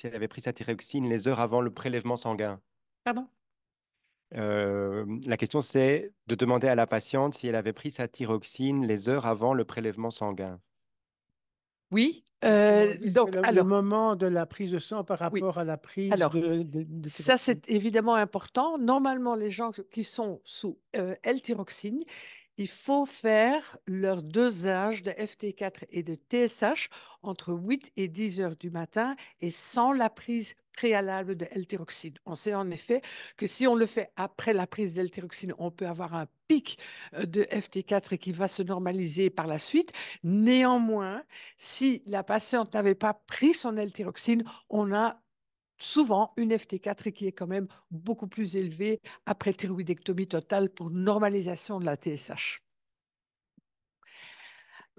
Speaker 5: elle avait pris sa thyroxine les heures avant le prélèvement sanguin.
Speaker 2: Pardon?
Speaker 5: La question, c'est de demander à la patiente si elle avait pris sa thyroxine les heures avant le prélèvement sanguin.
Speaker 2: Oui.
Speaker 1: Demander
Speaker 2: Donc,
Speaker 1: le
Speaker 2: alors,
Speaker 1: moment de la prise de sang par
Speaker 2: oui.
Speaker 1: rapport à la prise
Speaker 2: Alors,
Speaker 1: de
Speaker 2: ça,
Speaker 1: thyroxine.
Speaker 2: c'est évidemment important. Normalement, les gens qui sont sous L-thyroxine, il faut faire leur dosage de FT4 et de TSH entre 8 et 10 heures du matin et sans la prise préalable de L-thyroxine. On sait en effet que si on le fait après la prise d'L-thyroxine, on peut avoir un pic de FT4 et qui va se normaliser par la suite. Néanmoins, si la patiente n'avait pas pris son L-thyroxine, on a souvent une FT4 qui est quand même beaucoup plus élevée après thyroïdectomie totale pour normalisation de la TSH.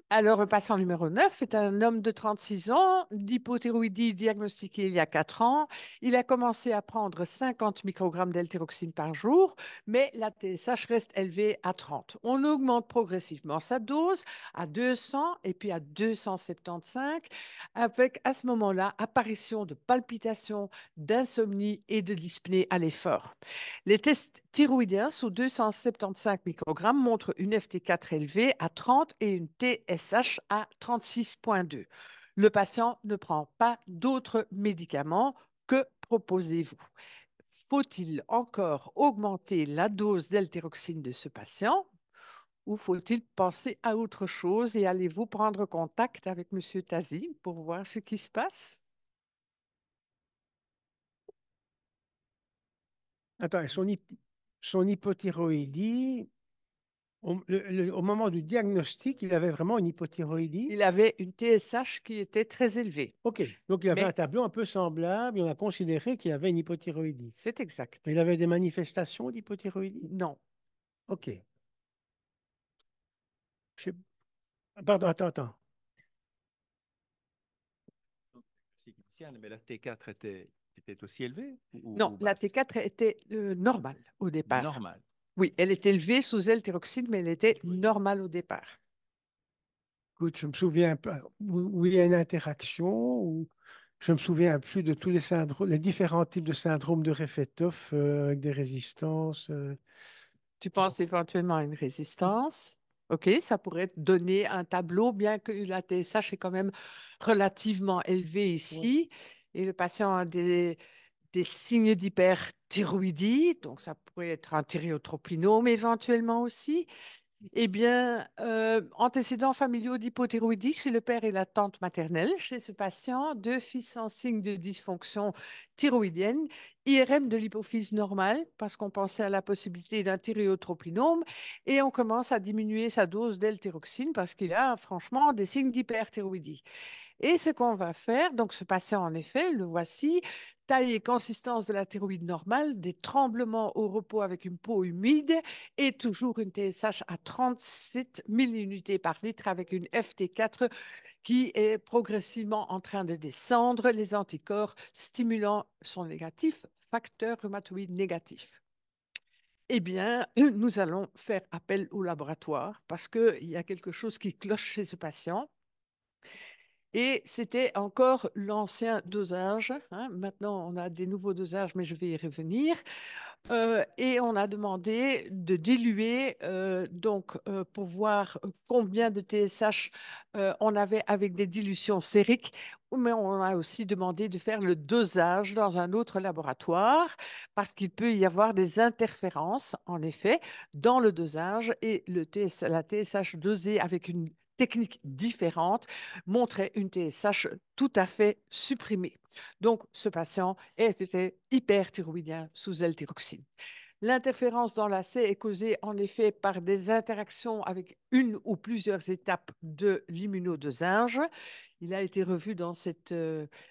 Speaker 2: Alors, le patient numéro 9 est un homme de 36 ans, d'hypothyroïdie diagnostiquée il y a 4 ans. Il a commencé à prendre 50 microgrammes d'L-thyroxine par jour, mais la TSH reste élevée à 30. On augmente progressivement sa dose à 200 et puis à 275, avec à ce moment-là apparition de palpitations, d'insomnie et de dyspnée à l'effort. Les tests thyroïdiens sous 275 microgrammes montrent une FT4 élevée à 30 et une TSH à 36,2. Le patient ne prend pas d'autres médicaments. Que proposez-vous? Faut-il encore augmenter la dose d'L-thyroxine de ce patient ou faut-il penser à autre chose et allez-vous prendre contact avec M. Tazi pour voir ce qui se passe?
Speaker 1: Attends, et son hypothyroïdie, au moment du diagnostic, il avait vraiment une hypothyroïdie.
Speaker 2: Il avait une TSH qui était très élevée.
Speaker 1: OK. Donc, il avait
Speaker 2: Mais-
Speaker 1: un tableau un peu semblable et on a considéré qu'il avait une hypothyroïdie.
Speaker 2: C'est exact.
Speaker 1: Il avait des manifestations d'hypothyroïdie?
Speaker 2: Non.
Speaker 1: OK. Je- Pardon, attends.
Speaker 4: C'est initial, mais la T4 était aussi élevée
Speaker 2: Non,
Speaker 4: ou
Speaker 2: la
Speaker 4: basse?
Speaker 2: T4 était normale au départ.
Speaker 4: Normal.
Speaker 2: Oui, elle est élevée sous L-thyroxine, mais elle était normale au départ.
Speaker 1: Écoute, je me souviens pas où il y a une interaction, ou je me souviens plus de tous les syndromes, les différents types de syndromes de Refetov avec des résistances.
Speaker 2: Tu penses éventuellement à une résistance? OK, ça pourrait donner un tableau, bien que la TSH est quand même relativement élevée
Speaker 1: Ouais.
Speaker 2: ici. Et le patient a des signes d'hyperthyroïdie, donc ça pourrait être un thyréotropinome éventuellement aussi. Eh bien, antécédents familiaux d'hypothyroïdie chez le père et la tante maternelle. Chez ce patient, 2 fils en signe de dysfonction thyroïdienne, IRM de l'hypophyse normale, parce qu'on pensait à la possibilité d'un thyréotropinome, et on commence à diminuer sa dose d'L-thyroxine parce qu'il a franchement des signes d'hyperthyroïdie. Et ce qu'on va faire, donc ce patient, en effet, le voici, taille et consistance de la thyroïde normale, des tremblements au repos avec une peau humide et toujours une TSH à 37 milliunités par litre avec une FT4 qui est progressivement en train de descendre. Les anticorps stimulants sont négatifs, facteur rhumatoïde négatif. Eh bien, nous allons faire appel au laboratoire parce qu'il y a quelque chose qui cloche chez ce patient. Et c'était encore l'ancien dosage, hein. Maintenant, on a des nouveaux dosages, mais je vais y revenir. Et on a demandé de diluer, pour voir combien de TSH on avait avec des dilutions sériques. Mais on a aussi demandé de faire le dosage dans un autre laboratoire parce qu'il peut y avoir des interférences, en effet, dans le dosage et la TSH dosée avec une technique différente montrait une TSH tout à fait supprimée. Donc, ce patient était hyperthyroïdien sous L-thyroxine. L'interférence dans lacet est causée en effet par des interactions avec une ou plusieurs étapes de l'immunodosage. Il a été revu dans cette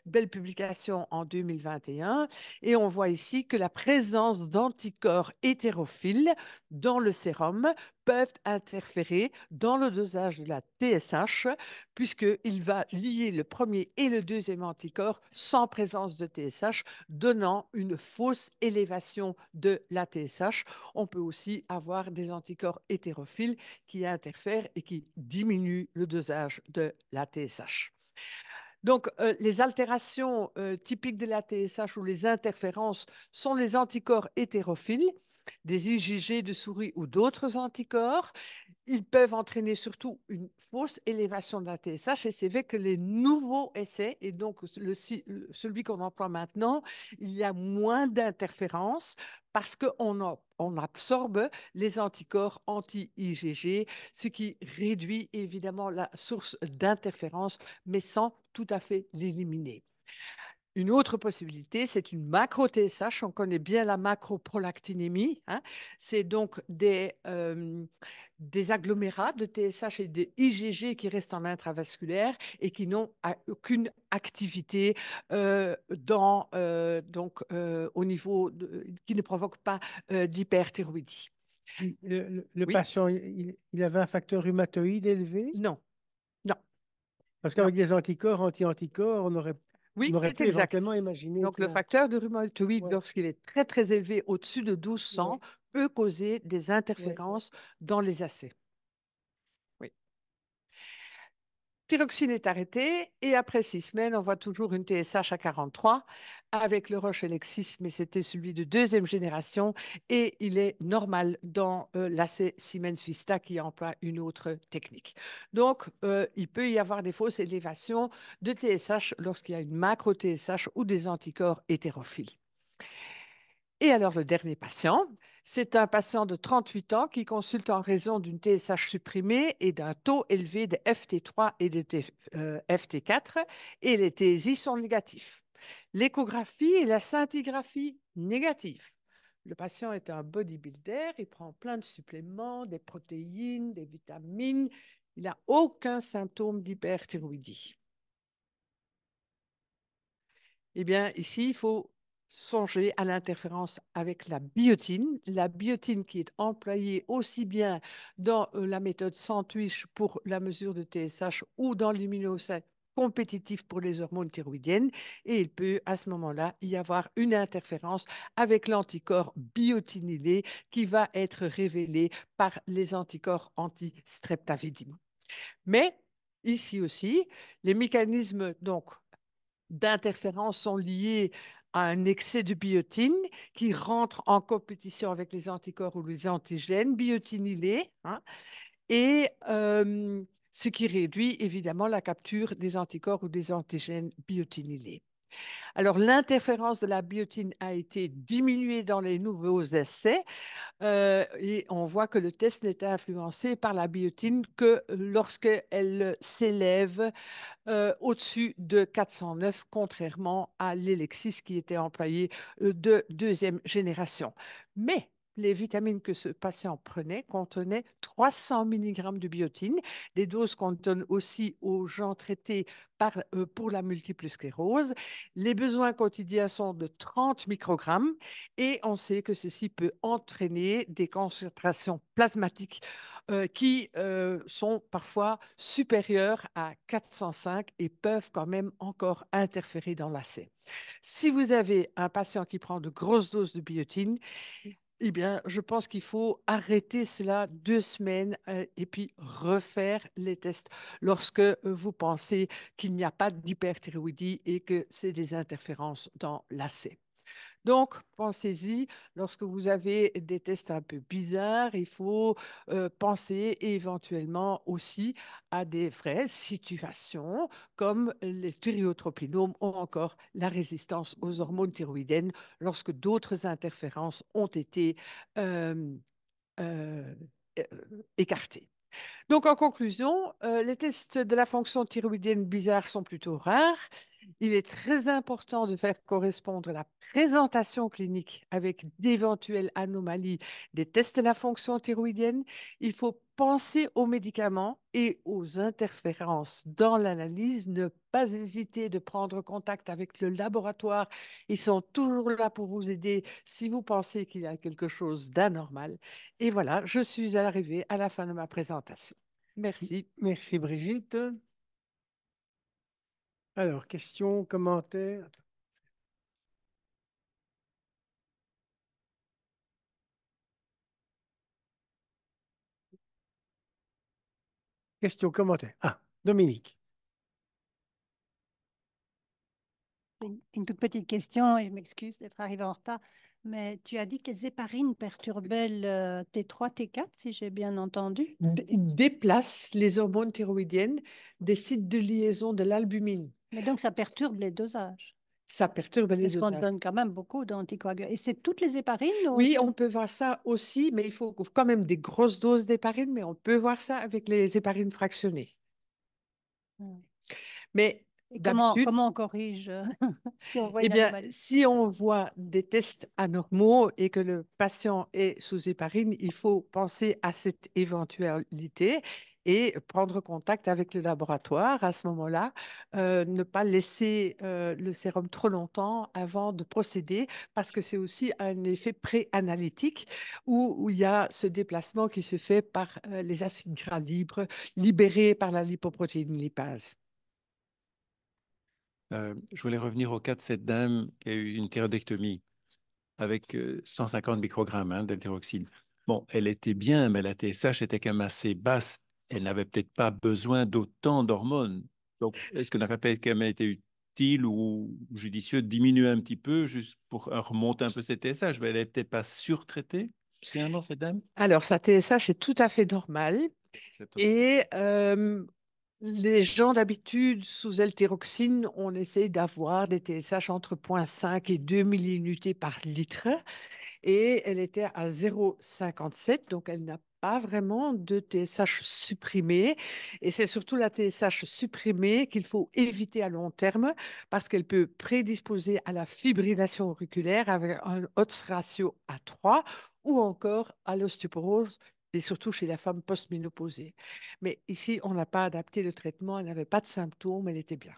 Speaker 2: belle publication en 2021 et on voit ici que la présence d'anticorps hétérophiles dans le sérum peuvent interférer dans le dosage de la TSH puisqu'il va lier le premier et le deuxième anticorps sans présence de TSH, donnant une fausse élévation de la TSH. On peut aussi avoir des anticorps hétérophiles qui interfèrent et qui diminuent le dosage de la TSH. Donc, les altérations typiques de la TSH ou les interférences sont les anticorps hétérophiles, des IgG de souris ou d'autres anticorps. Ils peuvent entraîner surtout une fausse élévation de la TSH et c'est vrai que les nouveaux essais, et donc celui qu'on emploie maintenant, il y a moins d'interférences parce qu'on absorbe les anticorps anti-IgG, ce qui réduit évidemment la source d'interférence, mais sans tout à fait l'éliminer. Une autre possibilité, c'est une macro-TSH. On connaît bien la macroprolactinémie, hein. C'est donc des agglomérats de TSH et de IgG qui restent en intravasculaire et qui n'ont aucune activité au niveau qui ne provoquent pas d'hyperthyroïdie.
Speaker 1: Le
Speaker 2: Oui.
Speaker 1: patient, il avait un facteur rhumatoïde élevé?
Speaker 2: Non, non,
Speaker 1: Parce
Speaker 2: non.
Speaker 1: qu'avec des anticorps, anti-anticorps,
Speaker 2: Oui,
Speaker 1: on aurait
Speaker 2: c'est
Speaker 1: pu
Speaker 2: exact.
Speaker 1: éventuellement imaginer
Speaker 2: Donc,
Speaker 1: qu'il
Speaker 2: le
Speaker 1: a...
Speaker 2: facteur de rhumatoïde,
Speaker 1: Ouais,
Speaker 2: lorsqu'il est très, très élevé, au-dessus de 1200,
Speaker 1: ouais,
Speaker 2: peut causer des
Speaker 1: ouais.
Speaker 2: interférences dans les AC. Oui. Thyroxine est arrêtée et après 6 semaines, on voit toujours une TSH à 43 avec le Roche Alexis, mais c'était celui de deuxième génération et il est normal dans l'AC Siemens Vista qui emploie une autre technique. Donc, il peut y avoir des fausses élévations de TSH lorsqu'il y a une macro-TSH ou des anticorps hétérophiles. Et alors, le dernier patient, c'est un patient de 38 ans qui consulte en raison d'une TSH supprimée et d'un taux élevé de FT3 et de FT4, et les TSI sont négatifs. L'échographie et la scintigraphie négatives. Le patient est un bodybuilder, il prend plein de suppléments, des protéines, des vitamines, il n'a aucun symptôme d'hyperthyroïdie. Eh bien, ici, il faut songer à l'interférence avec la biotine qui est employée aussi bien dans la méthode Sandwich pour la mesure de TSH ou dans l'immunostat compétitif pour les hormones thyroïdiennes. Et il peut à ce moment-là y avoir une interférence avec l'anticorps biotinylé qui va être révélé par les anticorps anti-streptavidine. Mais ici aussi, les mécanismes donc d'interférences sont liées à un excès de biotine qui rentre en compétition avec les anticorps ou les antigènes biotinylés, hein, et ce qui réduit évidemment la capture des anticorps ou des antigènes biotinylés. Alors, l'interférence de la biotine a été diminuée dans les nouveaux essais et on voit que le test n'est influencé par la biotine que lorsqu'elle s'élève au-dessus de 409, contrairement à l'Elexis qui était employé de deuxième génération. Mais les vitamines que ce patient prenait contenaient 300 mg de biotine, des doses qu'on donne aussi aux gens traités pour la multiple sclérose. Les besoins quotidiens sont de 30 microgrammes et on sait que ceci peut entraîner des concentrations plasmatiques qui sont parfois supérieures à 405 et peuvent quand même encore interférer dans l'AC. Si vous avez un patient qui prend de grosses doses de biotine, eh bien, je pense qu'il faut arrêter cela 2 semaines et puis refaire les tests lorsque vous pensez qu'il n'y a pas d'hyperthyroïdie et que c'est des interférences dans l'AC. Donc, pensez-y, lorsque vous avez des tests un peu bizarres, il faut penser éventuellement aussi à des vraies situations comme les thyréotropinomes ou encore la résistance aux hormones thyroïdiennes lorsque d'autres interférences ont été euh, euh, euh, écartées. Donc, en conclusion, les tests de la fonction thyroïdienne bizarre sont plutôt rares. Il est très important de faire correspondre la présentation clinique avec d'éventuelles anomalies des tests de la fonction thyroïdienne. Il faut penser aux médicaments et aux interférences dans l'analyse. Ne pas hésiter de prendre contact avec le laboratoire. Ils sont toujours là pour vous aider si vous pensez qu'il y a quelque chose d'anormal. Et voilà, je suis arrivée à la fin de ma présentation. Merci.
Speaker 1: Merci Brigitte. Alors, questions, commentaires? Questions, commentaires. Ah, Dominique.
Speaker 6: Une toute petite question, et je m'excuse d'être arrivée en retard, mais tu as dit que les héparines perturbaient le T3, T4, si j'ai bien entendu.
Speaker 2: Déplace les hormones thyroïdiennes des sites de liaison de l'albumine.
Speaker 6: Mais donc, ça perturbe les dosages.
Speaker 2: Ça perturbe les
Speaker 6: Parce qu'on
Speaker 2: dosages.
Speaker 6: donne quand même beaucoup d'anticoagulants. Et c'est toutes les héparines ou
Speaker 2: Oui,
Speaker 6: c'est-
Speaker 2: on peut voir ça aussi, mais il faut quand même des grosses doses d'héparine, mais on peut voir ça avec les héparines fractionnées. Mais
Speaker 6: Et
Speaker 2: d'habitude,
Speaker 6: comment on corrige si on voit
Speaker 2: eh
Speaker 6: une
Speaker 2: bien,
Speaker 6: anomalie?
Speaker 2: si on voit des tests anormaux et que le patient est sous héparine, il faut penser à cette éventualité et prendre contact avec le laboratoire à ce moment-là. Ne pas laisser le sérum trop longtemps avant de procéder parce que c'est aussi un effet pré-analytique où il y a ce déplacement qui se fait par les acides gras libres libérés par la lipoprotéine lipase.
Speaker 4: Je voulais revenir au cas de cette dame qui a eu une thyroïdectomie avec 150 microgrammes d'altéroxine. Bon, elle était bien, mais la TSH était quand même assez basse. Elle n'avait peut-être pas besoin d'autant d'hormones. Donc, est-ce que n'aurait pas quand même été utile ou judicieux de diminuer un petit peu juste pour remonter un peu cette TSH? Mais elle n'est peut-être pas surtraitée, finalement, cette dame?
Speaker 2: Alors, sa TSH est tout à fait normale. Et les gens d'habitude sous L-thyroxine, on essaie d'avoir des TSH entre 0,5 et 2 milliunités par litre. Et elle était à 0,57, donc elle n'a pas vraiment de TSH supprimée. Et c'est surtout la TSH supprimée qu'il faut éviter à long terme parce qu'elle peut prédisposer à la fibrillation auriculaire avec un Odds ratio à 3 ou encore à l'ostéoporose et surtout chez la femme post-ménopausée. Mais ici, on n'a pas adapté le traitement, elle n'avait pas de symptômes, elle était bien.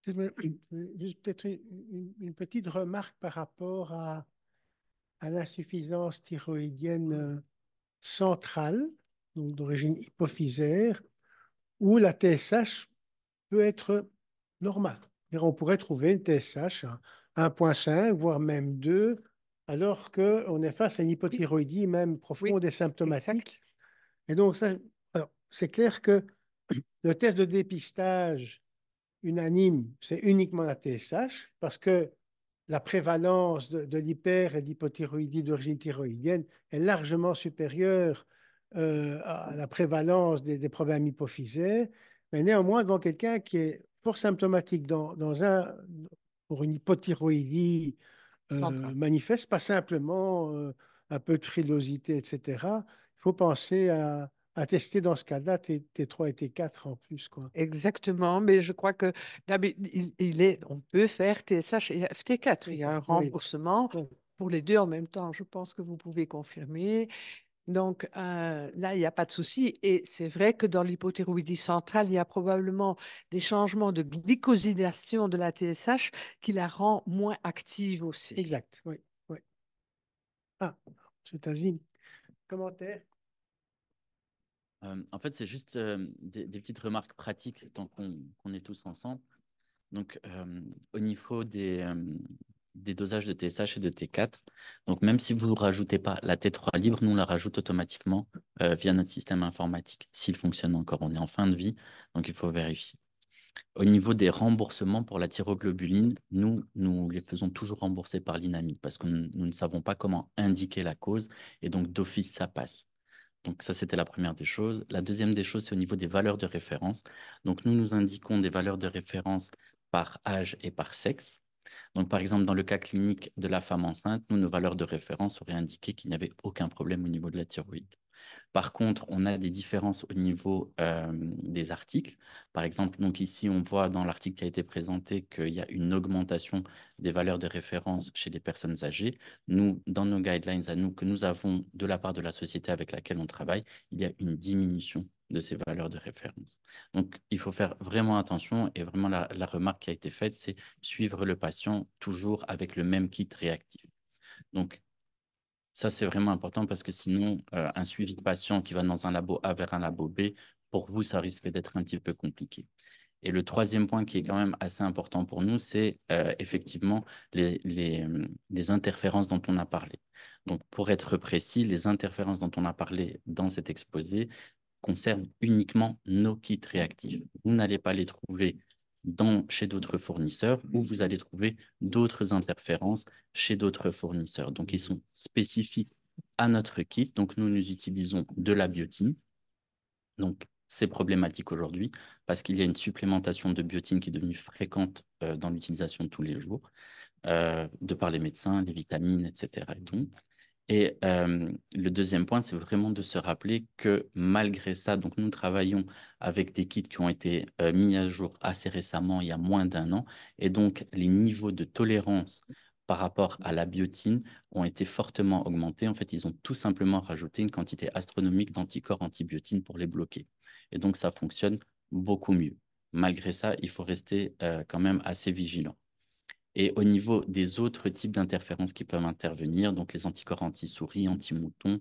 Speaker 1: Juste peut-être une petite remarque par rapport à l'insuffisance thyroïdienne centrale, donc d'origine hypophysaire, où la TSH peut être normale. On pourrait trouver une TSH à 1,5, voire même 2, alors qu'on est face à une hypothyroïdie même profonde
Speaker 2: Oui,
Speaker 1: et symptomatique.
Speaker 2: exact.
Speaker 1: Et donc, ça, alors, c'est clair que le test de dépistage unanime, c'est uniquement la TSH, parce que la prévalence de l'hyper et d'hypothyroïdie d'origine thyroïdienne est largement supérieure à la prévalence des problèmes hypophysaires. Mais néanmoins, devant quelqu'un qui est fort symptomatique pour une hypothyroïdie
Speaker 2: Central.
Speaker 1: manifeste, pas simplement un peu de frilosité, etc., il faut penser à tester dans ce cas-là T3 et T4 en plus, quoi.
Speaker 2: Exactement, mais je crois que on peut faire TSH et FT4. Il y a un
Speaker 1: Oui.
Speaker 2: remboursement
Speaker 1: Oui.
Speaker 2: pour les deux en même temps. Je pense que vous pouvez confirmer. Donc là, il n'y a pas de souci. Et c'est vrai que dans l'hypothyroïdie centrale, il y a probablement des changements de glycosylation de la TSH qui la rend moins active aussi.
Speaker 1: Exact, oui. Oui. Ah, c'est Azine. Commentaire?
Speaker 7: En fait, c'est juste des petites remarques pratiques tant qu'on est tous ensemble. Donc, au niveau des dosages de TSH et de T4, donc même si vous ne rajoutez pas la T3 libre, nous on la rajoute automatiquement via notre système informatique, s'il fonctionne encore. On est en fin de vie, donc il faut vérifier. Au niveau des remboursements pour la thyroglobuline, nous les faisons toujours rembourser par l'INAMI parce que nous ne savons pas comment indiquer la cause et donc d'office, ça passe. Donc ça, c'était la première des choses. La deuxième des choses, c'est au niveau des valeurs de référence. Donc nous indiquons des valeurs de référence par âge et par sexe. Donc par exemple, dans le cas clinique de la femme enceinte, nos valeurs de référence auraient indiqué qu'il n'y avait aucun problème au niveau de la thyroïde. Par contre, on a des différences au niveau des articles. Par exemple, donc ici, on voit dans l'article qui a été présenté qu'il y a une augmentation des valeurs de référence chez les personnes âgées. Nous, dans nos guidelines à nous, que nous avons de la part de la société avec laquelle on travaille, il y a une diminution de ces valeurs de référence. Donc, il faut faire vraiment attention et vraiment la remarque qui a été faite, c'est suivre le patient toujours avec le même kit réactif. Donc, ça, c'est vraiment important parce que sinon, un suivi de patient qui va dans un labo A vers un labo B, pour vous, ça risque d'être un petit peu compliqué. Et le troisième point qui est quand même assez important pour nous, c'est effectivement les interférences dont on a parlé. Donc, pour être précis, les interférences dont on a parlé dans cet exposé concernent uniquement nos kits réactifs. Vous n'allez pas les trouver chez d'autres fournisseurs ou vous allez trouver d'autres interférences chez d'autres fournisseurs. Donc, ils sont spécifiques à notre kit. Donc, nous utilisons de la biotine. Donc, c'est problématique aujourd'hui parce qu'il y a une supplémentation de biotine qui est devenue fréquente dans l'utilisation de tous les jours, de par les médecins, les vitamines, etc. Et le deuxième point, c'est vraiment de se rappeler que malgré ça, donc nous travaillons avec des kits qui ont été mis à jour assez récemment, il y a moins d'un an, et donc les niveaux de tolérance par rapport à la biotine ont été fortement augmentés. En fait, ils ont tout simplement rajouté une quantité astronomique d'anticorps antibiotine pour les bloquer. Et donc, ça fonctionne beaucoup mieux. Malgré ça, il faut rester quand même assez vigilant. Et au niveau des autres types d'interférences qui peuvent intervenir, donc les anticorps anti-souris, anti-moutons,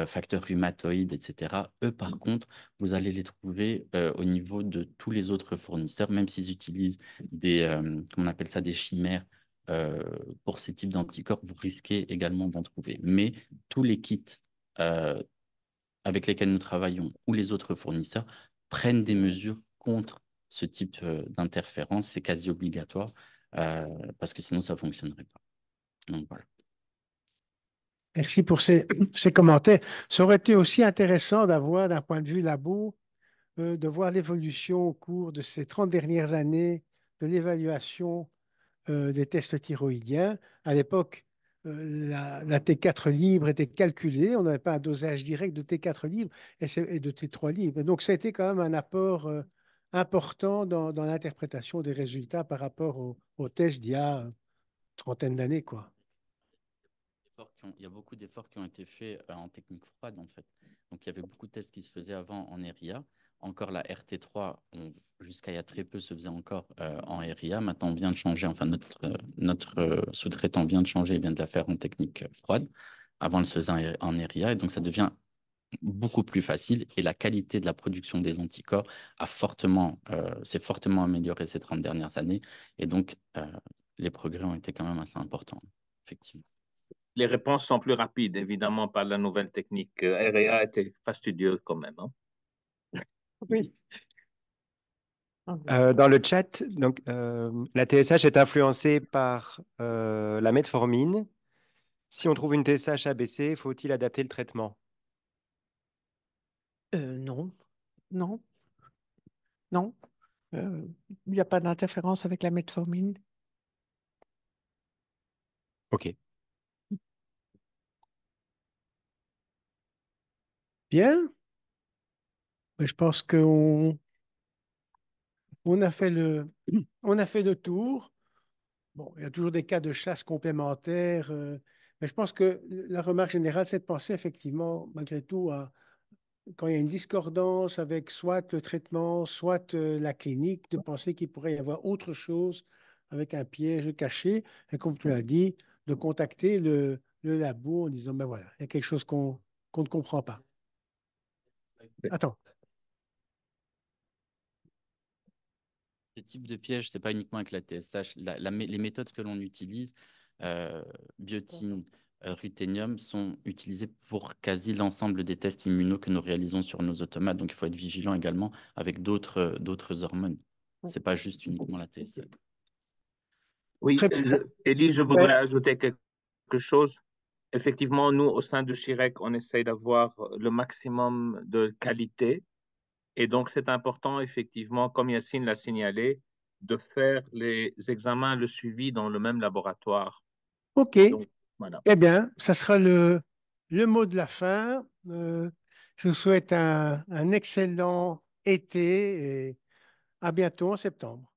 Speaker 7: facteurs rhumatoïdes, etc., eux, par contre, vous allez les trouver au niveau de tous les autres fournisseurs, même s'ils utilisent comment on appelle ça, des chimères euh, pour ces types d'anticorps, vous risquez également d'en trouver. Mais tous les kits euh, avec lesquels nous travaillons ou les autres fournisseurs prennent des mesures contre ce type d'interférence. C'est quasi obligatoire parce que sinon, ça ne fonctionnerait pas. Donc, voilà.
Speaker 1: Merci pour ces commentaires. Ça aurait été aussi intéressant d'avoir, d'un point de vue labo, de voir l'évolution au cours de ces 30 dernières années de l'évaluation des tests thyroïdiens. À l'époque, la T4 libre était calculée. On n'avait pas un dosage direct de T4 libre et de T3 libre. Donc, ça a été quand même un apport important dans l'interprétation des résultats par rapport aux tests d'il y a une trentaine d'années, quoi.
Speaker 7: Il y a beaucoup d'efforts qui ont été faits en technique froide, en fait. Donc, il y avait beaucoup de tests qui se faisaient avant en ERIA. Encore la RT3, jusqu'à il y a très peu, se faisait encore en ERIA. Maintenant, on vient de changer, enfin, notre sous-traitant vient de changer, il vient de la faire en technique froide. Avant, elle se faisait en ERIA. Et donc, ça devient beaucoup plus facile et la qualité de la production des anticorps s'est fortement améliorée ces 30 dernières années. Et donc, les progrès ont été quand même assez importants, effectivement.
Speaker 8: Les réponses sont plus rapides, évidemment, par la nouvelle technique. REA était fastidieux quand même. Hein.
Speaker 2: Oui.
Speaker 5: Dans le chat, donc, la TSH est influencée par la metformine. Si on trouve une TSH abaissée, faut-il adapter le traitement?
Speaker 2: Non, non, non. Il n'y a pas d'interférence avec la metformine.
Speaker 5: OK.
Speaker 1: Bien. Je pense qu'on on a fait on a fait le tour. Bon, il y a toujours des cas de chasse complémentaires, mais je pense que la remarque générale, c'est de penser effectivement, malgré tout, quand il y a une discordance avec soit le traitement, soit la clinique, de penser qu'il pourrait y avoir autre chose avec un piège caché. Et comme tu l'as dit, de contacter le labo en disant, ben voilà, il y a quelque chose qu'on ne comprend pas. Attends.
Speaker 7: Ce type de piège, ce n'est pas uniquement avec la TSH. Les méthodes que l'on utilise, biotine, ruthénium, sont utilisées pour quasi l'ensemble des tests immunos que nous réalisons sur nos automates. Donc, il faut être vigilant également avec d'autres hormones. Ce n'est pas juste uniquement la TSH.
Speaker 8: Oui, Élie, je voudrais ajouter quelque chose. Effectivement, nous, au sein de Chirec, on essaye d'avoir le maximum de qualité. Et donc, c'est important, effectivement, comme Yacine l'a signalé, de faire les examens, le suivi dans le même laboratoire.
Speaker 1: OK.
Speaker 8: Donc, voilà.
Speaker 1: Eh bien, ça sera le mot de la fin. Je vous souhaite un excellent été et à bientôt en septembre.